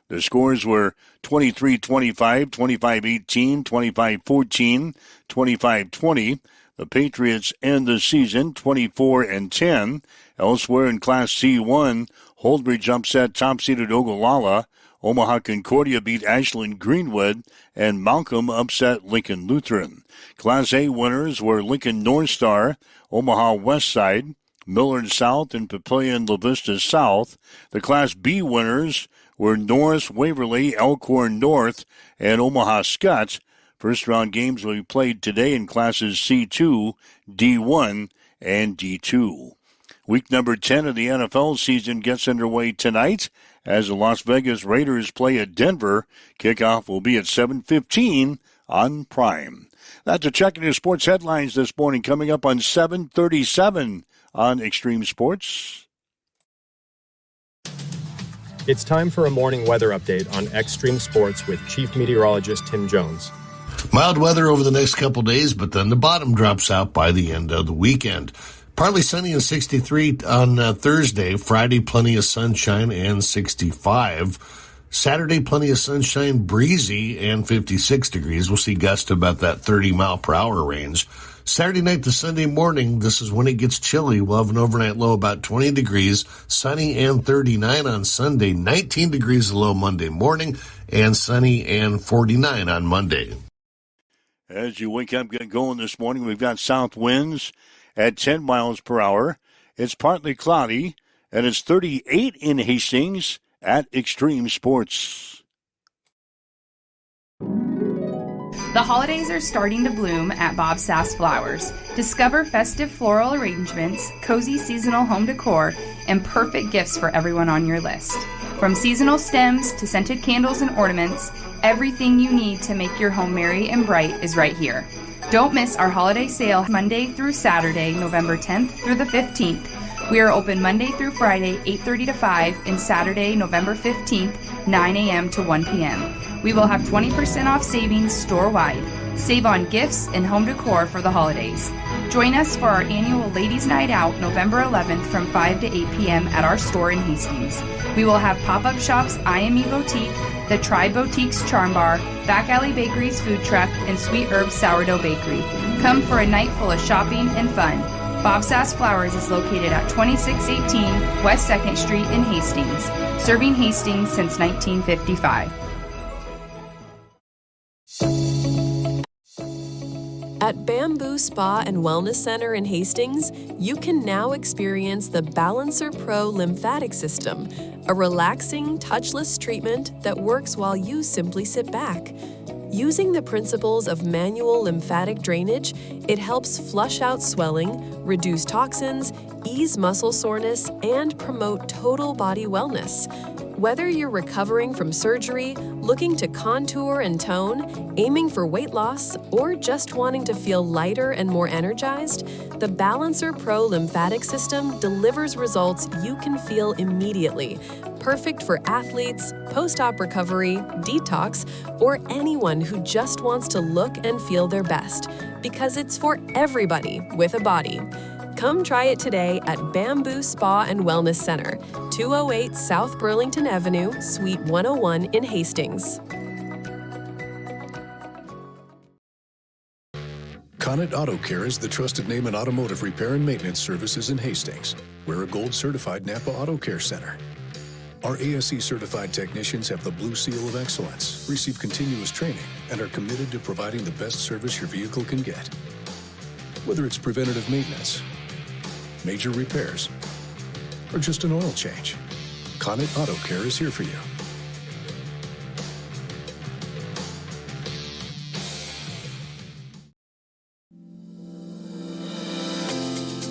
The scores were 23-25, 25-18, 25-14, 25-20. The Patriots end the season 24-10. Elsewhere in Class C1, Holdridge upset top-seeded Ogallala. Omaha Concordia beat Ashland Greenwood, and Malcolm upset Lincoln Lutheran. Class A winners were Lincoln North Star, Omaha West Side, Millard South, and Papillion La Vista South. The Class B winners were Norris, Waverly, Elkhorn North, and Omaha Scott. First-round games will be played today in Classes C2, D1, and D2. Week number 10 of the NFL season gets underway tonight as the Las Vegas Raiders play at Denver. Kickoff will be at 7:15 on Prime. That's a check into sports headlines this morning, coming up on 7:37 on Extreme Sports. It's time for a morning weather update on Extreme Sports with Chief Meteorologist Tim Jones. Mild weather over the next couple days, but then the bottom drops out by the end of the weekend. Partly sunny and 63 on Thursday. Friday, plenty of sunshine and 65. Saturday, plenty of sunshine, breezy, and 56 degrees. We'll see gusts about that 30-mile-per-hour range. Saturday night to Sunday morning, this is when it gets chilly. We'll have an overnight low about 20 degrees, sunny and 39 on Sunday, 19 degrees low Monday morning, and sunny and 49 on Monday. As you wake up, get going this morning, we've got south winds at 10 miles per hour. It's partly cloudy, and it's 38 in Hastings at Extreme Sports. The holidays are starting to bloom at Bob Sass Flowers. Discover festive floral arrangements, cozy seasonal home decor, and perfect gifts for everyone on your list. From seasonal stems to scented candles and ornaments, everything you need to make your home merry and bright is right here. Don't miss our holiday sale Monday through Saturday, November 10th through the 15th. We are open Monday through Friday, 8:30 to 5, and Saturday, November 15th, 9 a.m. to 1 p.m. We will have 20% off savings store-wide. Save on gifts and home decor for the holidays. Join us for our annual Ladies' Night Out November 11th from 5 to 8 p.m. at our store in Hastings. We will have pop-up shops IME Boutique, the Tribe Boutiques Charm Bar, Back Alley Bakery's food truck, and Sweet Herb Sourdough Bakery. Come for a night full of shopping and fun. Bob Sass Flowers is located at 2618 West 2nd Street in Hastings, serving Hastings since 1955. At Bamboo Spa and Wellness Center in Hastings, you can now experience the Balancer Pro lymphatic system, a relaxing, touchless treatment that works while you simply sit back. Using the principles of manual lymphatic drainage, it helps flush out swelling, reduce toxins, ease muscle soreness, and promote total body wellness. Whether you're recovering from surgery, looking to contour and tone, aiming for weight loss, or just wanting to feel lighter and more energized, the Balancer Pro lymphatic system delivers results you can feel immediately. Perfect for athletes, post-op recovery, detox, or anyone who just wants to look and feel their best, because it's for everybody with a body. Come try it today at Bamboo Spa and Wellness Center, 208 South Burlington Avenue, Suite 101 in Hastings. Connet Auto Care is the trusted name in automotive repair and maintenance services in Hastings. We're a gold-certified Napa Auto Care Center. Our ASE-certified technicians have the Blue Seal of Excellence, receive continuous training, and are committed to providing the best service your vehicle can get. Whether it's preventative maintenance, major repairs, or just an oil change, Connet Auto Care is here for you.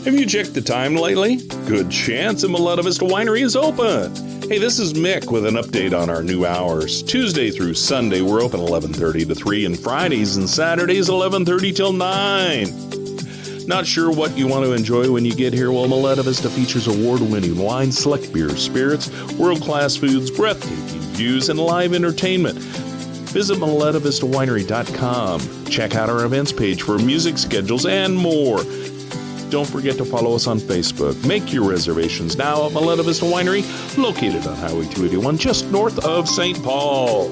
Have you checked the time lately? Good chance a Miletta Vista Winery is open. Hey, this is Mick with an update on our new hours. Tuesday through Sunday, we're open 11:30 to 3, and Fridays and Saturdays 11:30 till 9. Not sure what you want to enjoy when you get here? Well, Miletta Vista features award-winning wine, select beers, spirits, world-class foods, breathtaking views, and live entertainment. Visit MilettaVistaWinery.com. Check out our events page for music schedules and more. Don't forget to follow us on Facebook. Make your reservations now at Miletta Vista Winery, located on Highway 281, just north of St. Paul.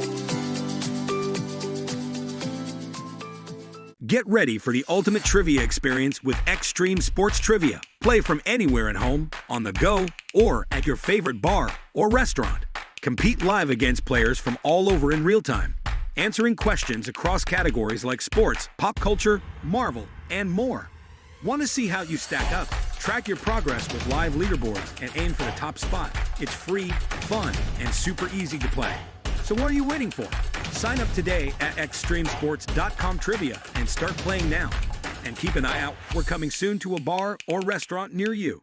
Get ready for the ultimate trivia experience with Extreme Sports Trivia. Play from anywhere at home, on the go, or at your favorite bar or restaurant. Compete live against players from all over in real time, answering questions across categories like sports, pop culture, Marvel, and more. Want to see how you stack up? Track your progress with live leaderboards and aim for the top spot. It's free, fun, and super easy to play. So what are you waiting for? Sign up today at extremesports.com trivia and start playing now. And keep an eye out. We're coming soon to a bar or restaurant near you.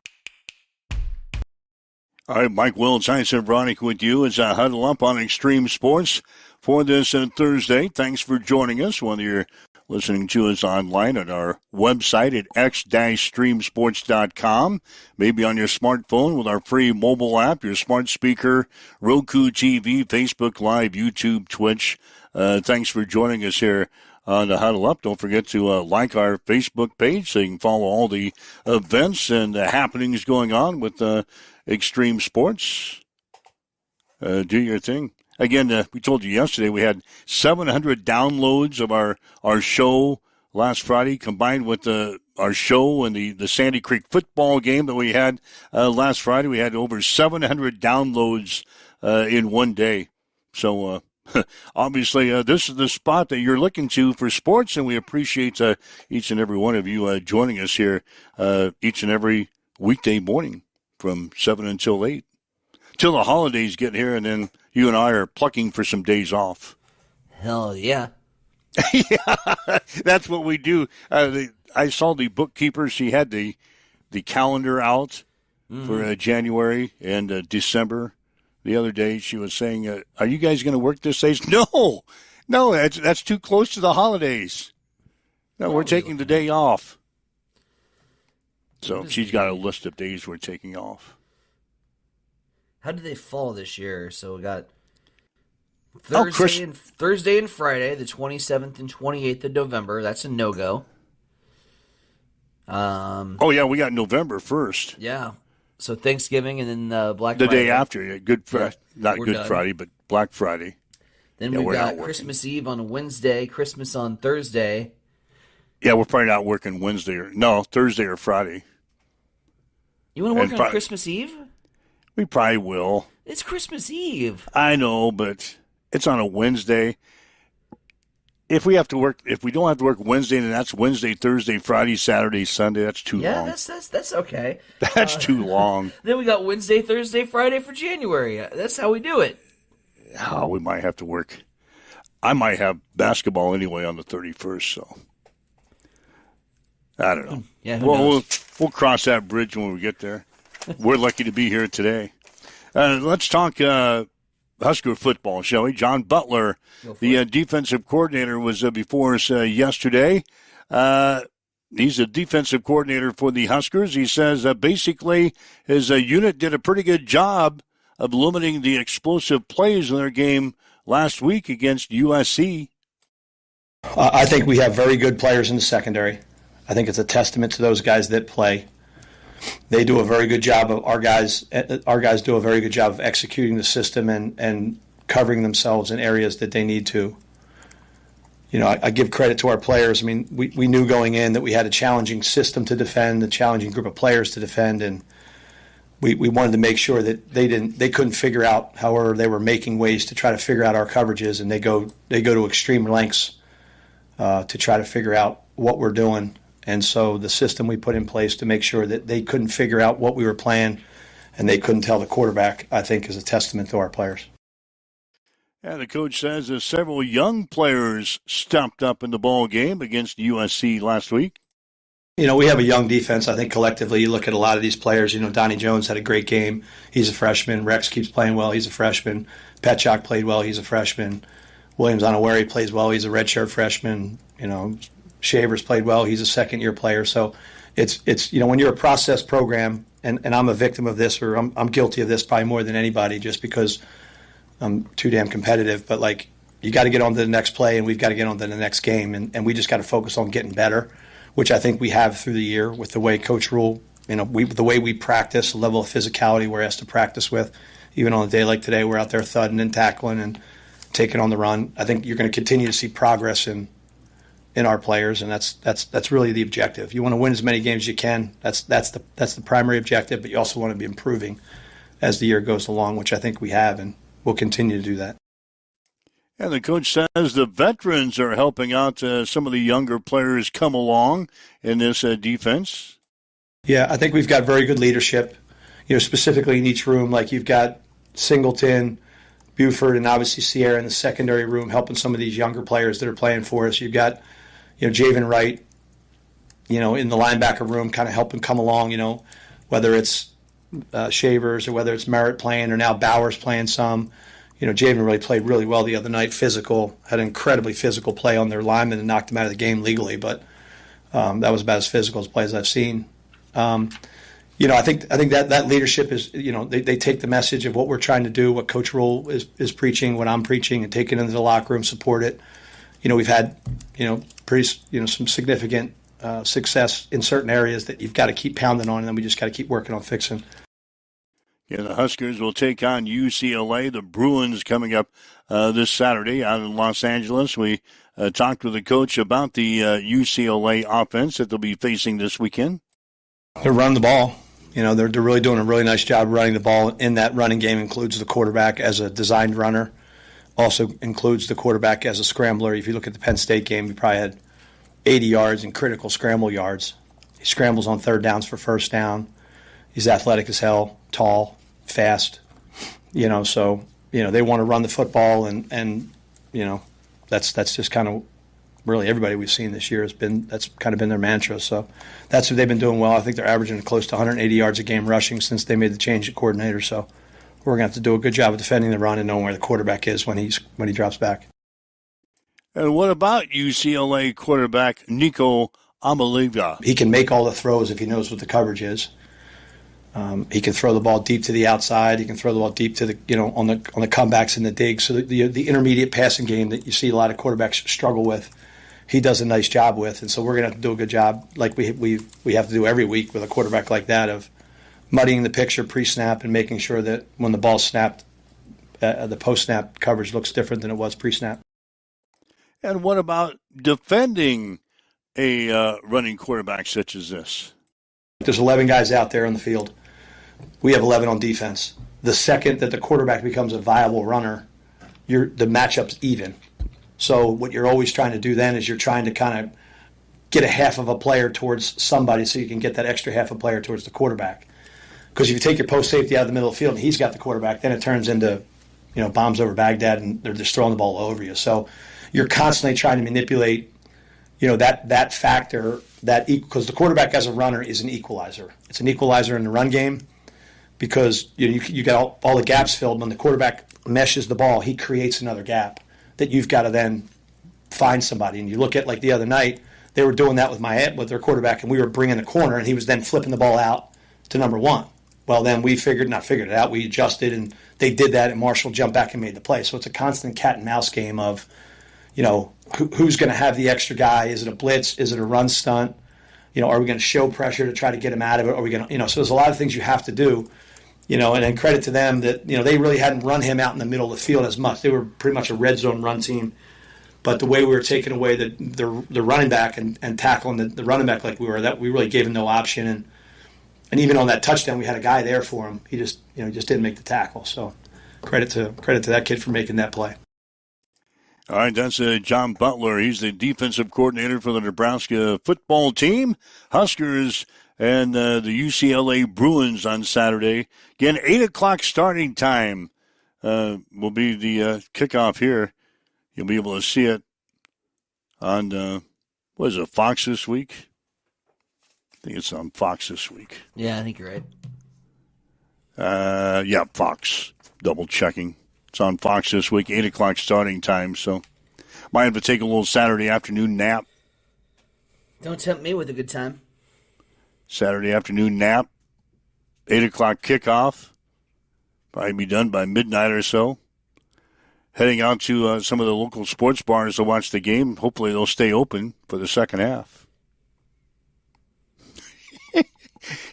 All right, Mike Wills, hi, Veronica with you as I huddle up on Extreme Sports for this Thursday. Thanks for joining us, whether you're listening to us online at our website at x-streamsports.com, maybe on your smartphone with our free mobile app, your smart speaker, Roku TV, Facebook Live, YouTube, Twitch. Thanks for joining us here on the Huddle Up. Don't forget to like our Facebook page so you can follow all the events and happenings going on with Extreme Sports. Do your thing. Again, we told you yesterday we had 700 downloads of our show last Friday, combined with our show and the Sandy Creek football game that we had last Friday. We had over 700 downloads in one day. So obviously, this is the spot that you're looking to for sports, and we appreciate each and every one of you joining us here each and every weekday morning from 7 until 8. Till the holidays get here, and then you and I are plucking for some days off. Hell yeah. Yeah, that's what we do. I saw the bookkeeper. She had the calendar out for January and December. The other day she was saying, are you guys going to work this days? No, that's too close to the holidays. No, we're taking the day off. So she's got a list of days we're taking off. How did they fall this year? So we got Thursday and Friday, the 27th and 28th of November. That's a no-go. Oh, yeah, we got November 1st. Yeah. So Thanksgiving and then Black Friday. The day after. Yeah, not Good Friday, but Black Friday. Then we've got Christmas Eve on Wednesday, Christmas on Thursday. Yeah, we're probably not working Thursday or Friday. You want to work on Christmas Eve? We probably will. It's Christmas Eve. I know, but it's on a Wednesday. If we don't have to work Wednesday, then that's Wednesday, Thursday, Friday, Saturday, Sunday. That's too long. Yeah, that's okay. That's too long. Then we got Wednesday, Thursday, Friday for January. That's how we do it. Oh, we might have to work. I might have basketball anyway on the 31st, so I don't know. Yeah, we'll cross that bridge when we get there. We're lucky to be here today. Let's talk Husker football, shall we? John Butler, the defensive coordinator, was before us yesterday. He's a defensive coordinator for the Huskers. He says basically his unit did a pretty good job of limiting the explosive plays in their game last week against USC. I think we have very good players in the secondary. I think it's a testament to those guys that play. They do a very good job of our guys do a very good job of executing the system and covering themselves in areas that they need to. You know, I give credit to our players. I mean, we knew going in that we had a challenging system to defend, a challenging group of players to defend, we wanted to make sure that they couldn't figure out. However, they were making ways to try to figure out our coverages, and they go to extreme lengths to try to figure out what we're doing. And so the system we put in place to make sure that they couldn't figure out what we were playing and they couldn't tell the quarterback, I think, is a testament to our players. And the coach says that several young players stepped up in the ball game against USC last week. You know, we have a young defense. I think collectively, you look at a lot of these players. You know, Donnie Jones had a great game. He's a freshman. Rex keeps playing well. He's a freshman. Petchak played well. He's a freshman. Williams Onoweri plays well. He's a redshirt freshman. You know, Shavers played well. He's a second-year player. So it's you know, when you're a process program, and I'm a victim of this, or I'm guilty of this probably more than anybody, just because I'm too damn competitive. But like, you got to get on to the next play, and we've got to get on to the next game, and we just got to focus on getting better, which I think we have through the year with the way Coach Rule, you know, the way we practice, the level of physicality we're asked to practice with. Even on a day like today, we're out there thudding and tackling and taking on the run. I think you're going to continue to see progress in our players, and that's really the objective. You want to win as many games as you can. That's the primary objective, but you also want to be improving as the year goes along, which I think we have, and we'll continue to do that. And the coach says the veterans are helping out some of the younger players come along in this defense. Yeah, I think we've got very good leadership, you know, specifically in each room. Like, you've got Singleton, Buford, and obviously Sierra in the secondary room helping some of these younger players that are playing for us. You've got, you know, Javen Wright, you know, in the linebacker room kind of helping come along, you know, whether it's Shavers or whether it's Merritt playing or now Bowers playing some. You know, Javen really played really well the other night, physical, had an incredibly physical play on their lineman and knocked him out of the game legally, but that was about as physical as plays I've seen. You know, I think that leadership is, you know, they take the message of what we're trying to do, what Coach Rule is preaching, what I'm preaching, and take it into the locker room, support it. You know, we've had, you know, some significant success in certain areas that you've got to keep pounding on, and then we just got to keep working on fixing. Yeah, the Huskers will take on UCLA. The Bruins coming up this Saturday out in Los Angeles. We talked with the coach about the UCLA offense that they'll be facing this weekend. They're running the ball. You know, they're really doing a really nice job running the ball. In that running game includes the quarterback as a designed runner. Also includes the quarterback as a scrambler. If you look at the Penn State game, he probably had 80 yards in critical scramble yards. He scrambles on third downs for first down. He's athletic as hell, tall, fast. You know, so, you know, they want to run the football, and you know, that's just kind of really everybody we've seen this year that's kind of been their mantra. So that's what they've been doing well. I think they're averaging close to 180 yards a game rushing since they made the change at coordinator. So we're going to have to do a good job of defending the run and knowing where the quarterback is when he drops back. And what about UCLA quarterback Nico Amaliva? He can make all the throws if he knows what the coverage is. He can throw the ball deep to the outside. He can throw the ball deep to the, you know, on the comebacks and the digs. So the intermediate passing game that you see a lot of quarterbacks struggle with, he does a nice job with. And so we're going to have to do a good job, like we have to do every week with a quarterback like that, of muddying the picture pre-snap and making sure that when the ball's snapped, the post-snap coverage looks different than it was pre-snap. And what about defending a running quarterback such as this? There's 11 guys out there on the field. We have 11 on defense. The second that the quarterback becomes a viable runner, the matchup's even. So what you're always trying to do then is you're trying to kind of get a half of a player towards somebody so you can get that extra half a player towards the quarterback. Because if you take your post safety out of the middle of the field and he's got the quarterback, then it turns into, you know, bombs over Baghdad and they're just throwing the ball over you. So you're constantly trying to manipulate, you know, that factor, because the quarterback as a runner is an equalizer. It's an equalizer in the run game because you got all the gaps filled. When the quarterback meshes the ball, he creates another gap that you've got to then find somebody. And you look at, like the other night, they were doing that with their quarterback, and we were bringing the corner, and he was then flipping the ball out to number one. Well, then we not figured it out. We adjusted, and they did that, and Marshall jumped back and made the play. So it's a constant cat and mouse game of, you know, who's going to have the extra guy? Is it a blitz? Is it a run stunt? You know, are we going to show pressure to try to get him out of it? Are we going to, you know, so there's a lot of things you have to do, you know, and then credit to them that, you know, they really hadn't run him out in the middle of the field as much. They were pretty much a red zone run team. But the way we were taking away the running back and tackling the running back like we were, that we really gave him no option. And even on that touchdown, we had a guy there for him. He just didn't make the tackle. So credit to that kid for making that play. All right, that's John Butler. He's the defensive coordinator for the Nebraska football team. Huskers and the UCLA Bruins on Saturday. Again, 8 o'clock starting time will be the kickoff here. You'll be able to see it on, Fox this week? I think it's on Fox this week. Yeah, I think you're right. Yeah, Fox. Double checking. It's on Fox this week, 8 o'clock starting time, so might have to take a little Saturday afternoon nap. Don't tempt me with a good time. Saturday afternoon nap, 8 o'clock kickoff. Probably be done by midnight or so. Heading out to some of the local sports bars to watch the game. Hopefully they'll stay open for the second half.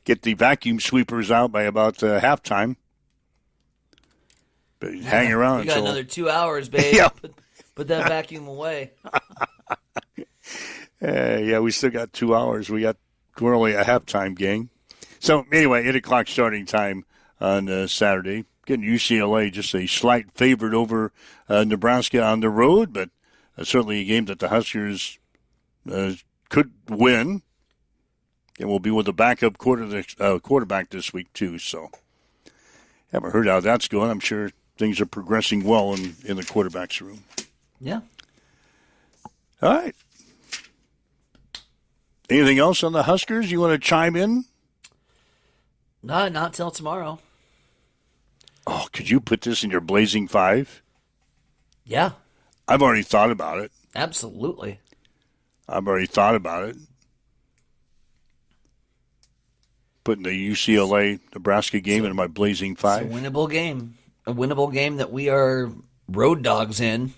Get the vacuum sweepers out by about halftime. But hang around. We got another 2 hours, babe. Yeah. Put that vacuum away. Yeah, we still got 2 hours. We're only a halftime gang. So anyway, 8 o'clock starting time on Saturday. Getting UCLA just a slight favorite over Nebraska on the road, but certainly a game that the Huskers could win. And we'll be with the backup quarterback this week too. So haven't heard how that's going. I'm sure things are progressing well in the quarterback's room. Yeah. All right. Anything else on the Huskers you want to chime in? No, not till tomorrow. Oh, could you put this in your Blazing Five? Yeah. I've already thought about it. Absolutely. I've already thought about it. Putting the UCLA-Nebraska game in my Blazing Five. It's a winnable game. A winnable game that we are road dogs in.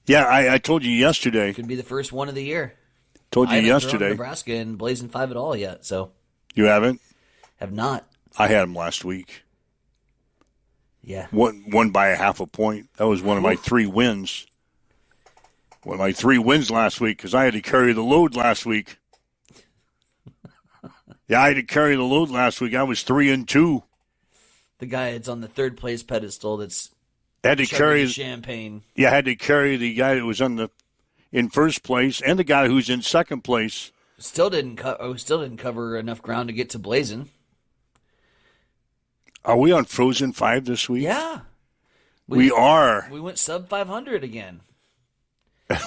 Yeah, I told you yesterday. Could be the first one of the year. Told you I haven't yesterday. thrown Nebraska in Blazing 5 at all yet, so. You haven't? Have not. I had them last week. Yeah. Won by a half a point. That was one of my 3 wins. One of my 3 wins last week because I had to carry the load last week. Yeah, I had to carry the load last week. I was 3-2. The guy that's on the third place pedestal that's had to carry the champagne. Yeah, I had to carry the guy that was in first place and the guy who's in second place. Still didn't cover enough ground to get to Blazing. Are we on Frozen 5 this week? Yeah. We are. We went sub 500 again.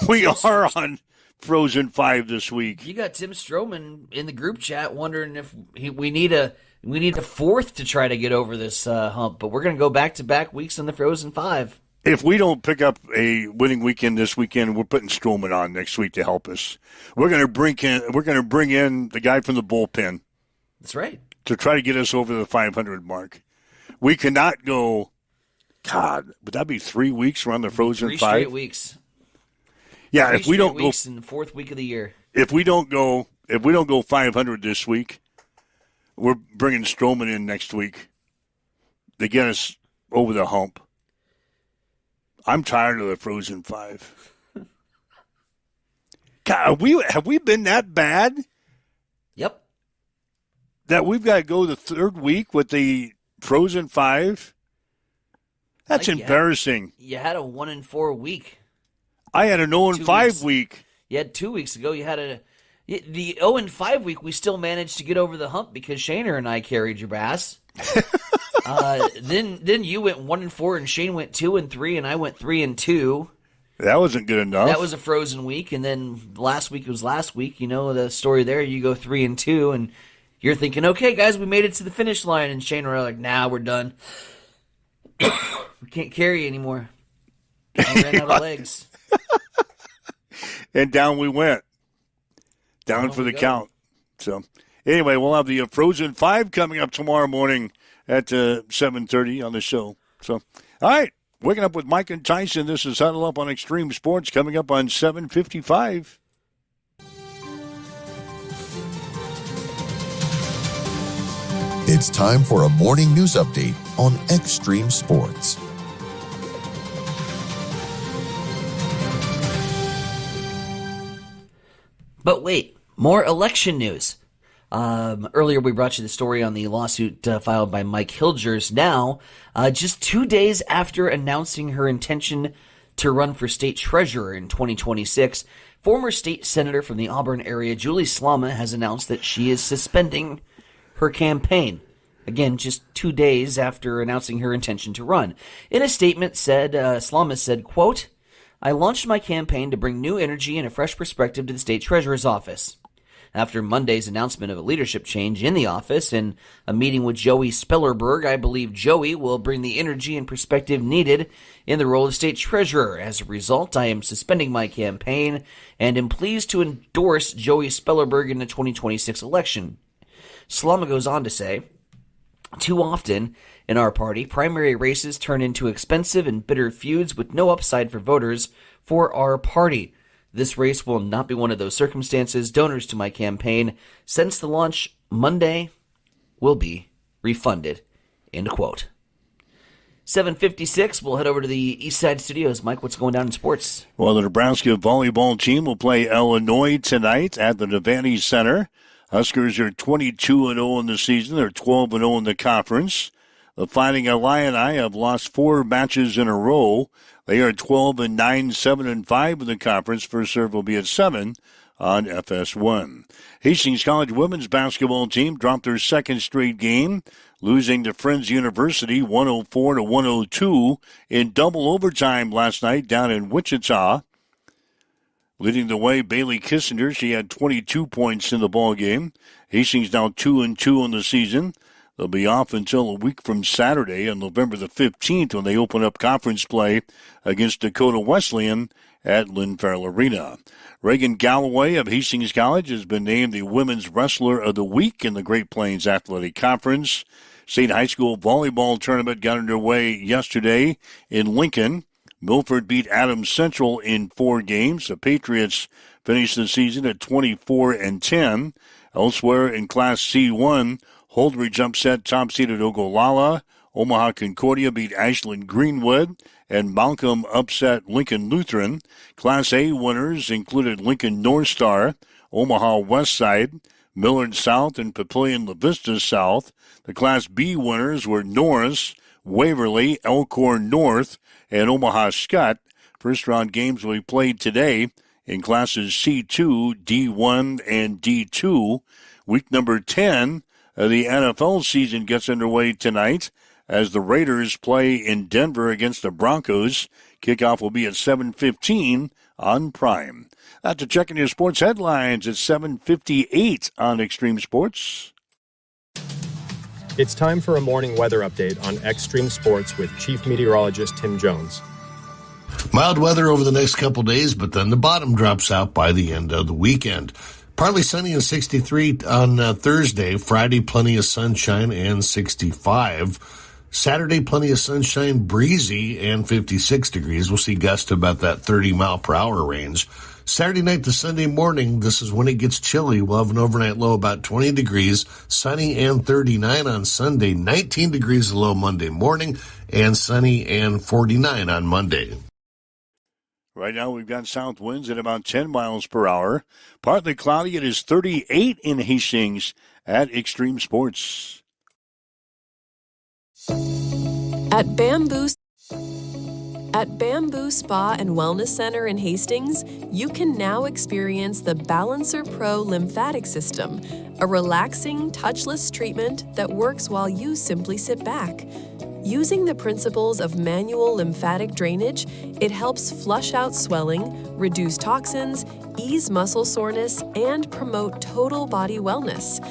We are on Frozen 5 this week. You got Tim Stroman in the group chat wondering if we need a fourth to try to get over this hump, but we're going to go back-to-back weeks in the Frozen 5. If we don't pick up a winning weekend this weekend, we're putting Stroman on next week to help us. We're going to bring in the guy from the bullpen. That's right. To try to get us over the 500 mark. We cannot go. God, would that be 3 weeks around the Frozen 5? 3 straight weeks. Yeah, if we don't go in the fourth week of the year. If we don't go 500 this week, we're bringing Stroman in next week to get us over the hump. I'm tired of the Frozen 5. God, have we been that bad? Yep. That we've got to go the third week with the Frozen 5? That's embarrassing. You had a 1-4 week. I had an 0-5 week. You had 2 weeks ago. You had the 0-5 week. We still managed to get over the hump because Shaner and I carried your ass. Then you went 1-4 and Shane went 2-3 and I went 3-2. That wasn't good enough. That was a Frozen week, and then last week was last week. You know the story there. You go 3-2, and you're thinking, okay, guys, we made it to the finish line, and Shane and I are like, nah, we're done. We can't carry anymore. I ran out of legs. And down we went. Down for the count. So, anyway, we'll have the Frozen 5 coming up tomorrow morning at 7:30 on the show. So, all right. Waking up with Mike and Tyson. This is Huddle Up on Extreme Sports coming up on 7:55. It's time for a morning news update on Extreme Sports. But wait, More election news. Earlier we brought you the story on the lawsuit filed by Mike Hilgers. Now, just 2 days after announcing her intention to run for state treasurer in 2026, former state senator from the Auburn area, Julie Slama, has announced that she is suspending her campaign. Again, just 2 days after announcing her intention to run. In a statement, Slama said, quote, "I launched my campaign to bring new energy and a fresh perspective to the state treasurer's office. After Monday's announcement of a leadership change in the office and a meeting with Joey Spellerberg, I believe Joey will bring the energy and perspective needed in the role of state treasurer. As a result, I am suspending my campaign and am pleased to endorse Joey Spellerberg in the 2026 election." Slama goes on to say, "Too often in our party, primary races turn into expensive and bitter feuds with no upside for voters for our party. This race will not be one of those circumstances. Donors to my campaign since the launch Monday will be refunded." End quote. 7:56, we'll head over to the East Side Studios. Mike, what's going down in sports? Well, the Nebraska volleyball team will play Illinois tonight at the Devaney Center. Huskers are 22-0 in the season. They're 12-0 in the conference. The Fighting Illini have lost 4 matches in a row. They are 12-9, 7-5 in the conference. First serve will be at 7 on FS1. Hastings College women's basketball team dropped their second straight game, losing to Friends University 104-102 in double overtime last night down in Wichita. Leading the way, Bailey Kissinger. She had 22 points in the ball game. Hastings now 2-2 in the season. They'll be off until a week from Saturday on November the 15th when they open up conference play against Dakota Wesleyan at Lynn Farrell Arena. Reagan Galloway of Hastings College has been named the Women's Wrestler of the Week in the Great Plains Athletic Conference. State High School volleyball tournament got underway yesterday in Lincoln. Milford beat Adams Central in 4 games. The Patriots finished the season at 24-10. Elsewhere in Class C1, Holdridge upset top-seeded Ogallala. Omaha Concordia beat Ashland Greenwood, and Malcolm upset Lincoln Lutheran. Class A winners included Lincoln North Star, Omaha Westside, Millard South, and Papillion La Vista South. The Class B winners were Norris, Waverly, Elkhorn North, and Omaha Scott. First-round games will be played today in Classes C2, D1, and D2. Week number 10 the NFL season gets underway tonight as the Raiders play in Denver against the Broncos. Kickoff will be at 7:15 on Prime. After checking your sports headlines at 7:58 on Extreme Sports. It's time for a morning weather update on Extreme Sports with Chief Meteorologist Tim Jones. Mild weather over the next couple days, but then the bottom drops out by the end of the weekend. Partly sunny and 63 on Thursday. Friday, plenty of sunshine and 65. Saturday, plenty of sunshine, breezy, and 56 degrees. We'll see gusts about that 30-mile-per-hour range. Saturday night to Sunday morning, this is when it gets chilly. We'll have an overnight low about 20 degrees, sunny and 39 on Sunday, 19 degrees the low Monday morning, and sunny and 49 on Monday. Right now we've got south winds at about 10 miles per hour. Partly cloudy. It is 38 in Hastings at Extreme Sports. At Bamboo Spa and Wellness Center in Hastings, you can now experience the Balancer Pro lymphatic system, a relaxing, touchless treatment that works while you simply sit back. Using the principles of manual lymphatic drainage, it helps flush out swelling, reduce toxins, ease muscle soreness, and promote total body wellness.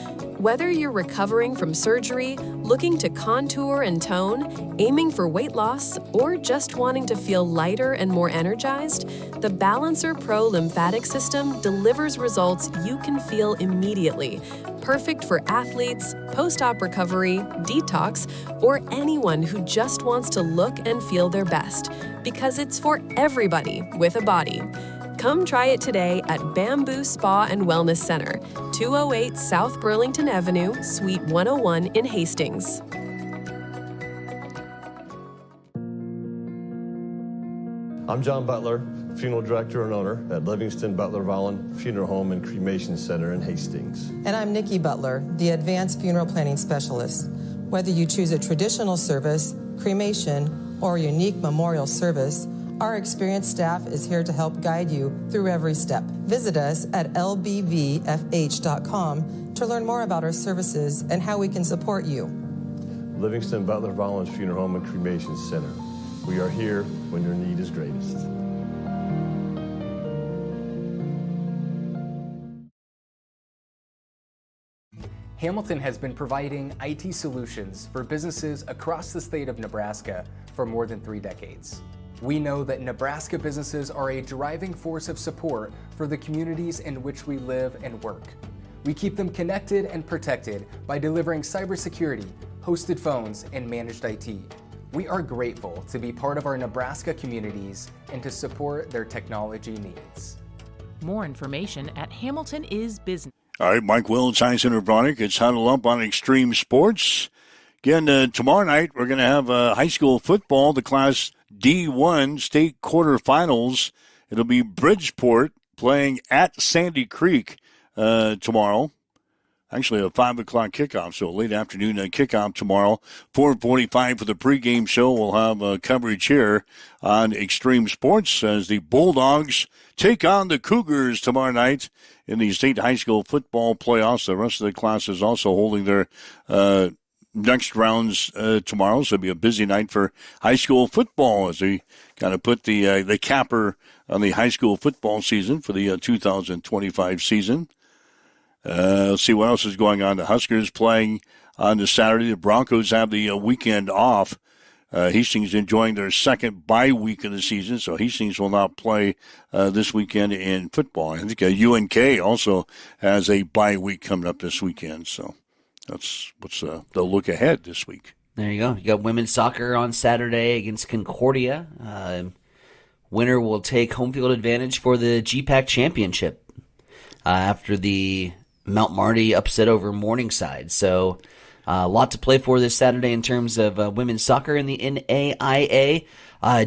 Whether you're recovering from surgery, looking to contour and tone, aiming for weight loss, or just wanting to feel lighter and more energized, the Balancer Pro lymphatic system delivers results you can feel immediately. Perfect for athletes, post-op recovery, detox, or anyone who just wants to look and feel their best, because it's for everybody with a body. Come try it today at Bamboo Spa and Wellness Center, 208 South Burlington Avenue, Suite 101 in Hastings. I'm John Butler, Funeral Director and owner at Livingston Butler Volland Funeral Home and Cremation Center in Hastings. And I'm Nikki Butler, the Advanced Funeral Planning Specialist. Whether you choose a traditional service, cremation, or a unique memorial service, our experienced staff is here to help guide you through every step. Visit us at lbvfh.com to learn more about our services and how we can support you. Livingston Butler Volland Funeral Home and Cremation Center. We are here when your need is greatest. Hamilton has been providing IT solutions for businesses across the state of Nebraska for more than 3 decades. We know that Nebraska businesses are a driving force of support for the communities in which we live and work. We keep them connected and protected by delivering cybersecurity, hosted phones, and managed IT. We are grateful to be part of our Nebraska communities and to support their technology needs. More information at Hamilton is Business. All right, Mike Wills, High Center Bronick. It's Huddle Up on Extreme Sports. Again, tomorrow night we're going to have high school football, the Class D1 state quarterfinals. It'll be Bridgeport playing at Sandy Creek tomorrow. Actually, a 5 o'clock kickoff, so a late afternoon kickoff tomorrow. 4:45 for the pregame show. We'll have coverage here on Extreme Sports as the Bulldogs take on the Cougars tomorrow night in the state high school football playoffs. The rest of the classes also holding their next rounds tomorrow, so it'll be a busy night for high school football as we kind of put the capper on the high school football season for the 2025 season. Let's see what else is going on. The Huskers playing on the Saturday. The Broncos have the weekend off. Hastings enjoying their second bye week of the season, so Hastings will not play this weekend in football. I think UNK also has a bye week coming up this weekend, so that's what's the look ahead this week. There you go. You got women's soccer on Saturday against Concordia. Winner will take home field advantage for the GPAC championship after the Mount Marty upset over Morningside. So a lot to play for this Saturday in terms of women's soccer in the NAIA.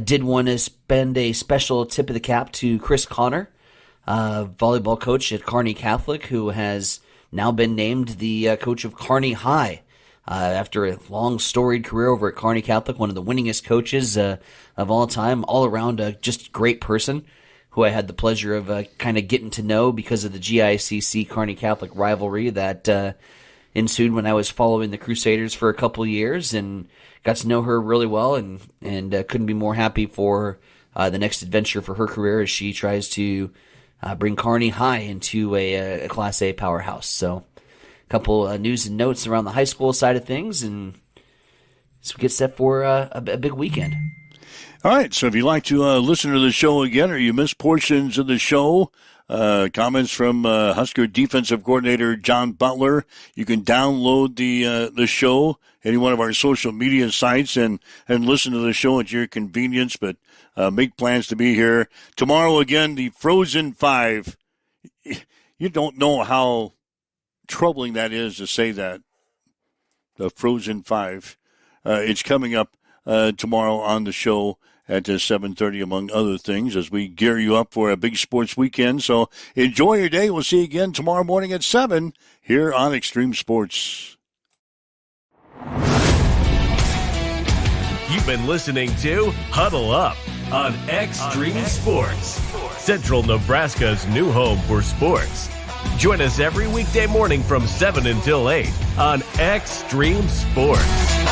Did want to spend a special tip of the cap to Chris Connor, volleyball coach at Kearney Catholic, who has now been named the coach of Kearney High. After a long, storied career over at Kearney Catholic, one of the winningest coaches of all time, all around just great person, who I had the pleasure of kind of getting to know because of the GICC Kearney Catholic rivalry that ensued when I was following the Crusaders for a couple of years, and got to know her really well, and couldn't be more happy for the next adventure for her career as she tries to bring Kearney High into a Class A powerhouse. So a couple news and notes around the high school side of things, and so we get set for a big weekend. All right, so if you'd like to listen to the show again or you missed portions of the show, comments from Husker defensive coordinator John Butler, you can download the show, any one of our social media sites, and listen to the show at your convenience, but make plans to be here. Tomorrow again, the Frozen Five. You don't know how troubling that is to say that. The Frozen Five. It's coming up tomorrow on the show at 7:30, among other things, as we gear you up for a big sports weekend. So enjoy your day. We'll see you again tomorrow morning at 7 here on Extreme Sports. You've been listening to Huddle Up on Extreme Sports, Central Nebraska's new home for sports. Join us every weekday morning from 7 until 8 on Extreme Sports.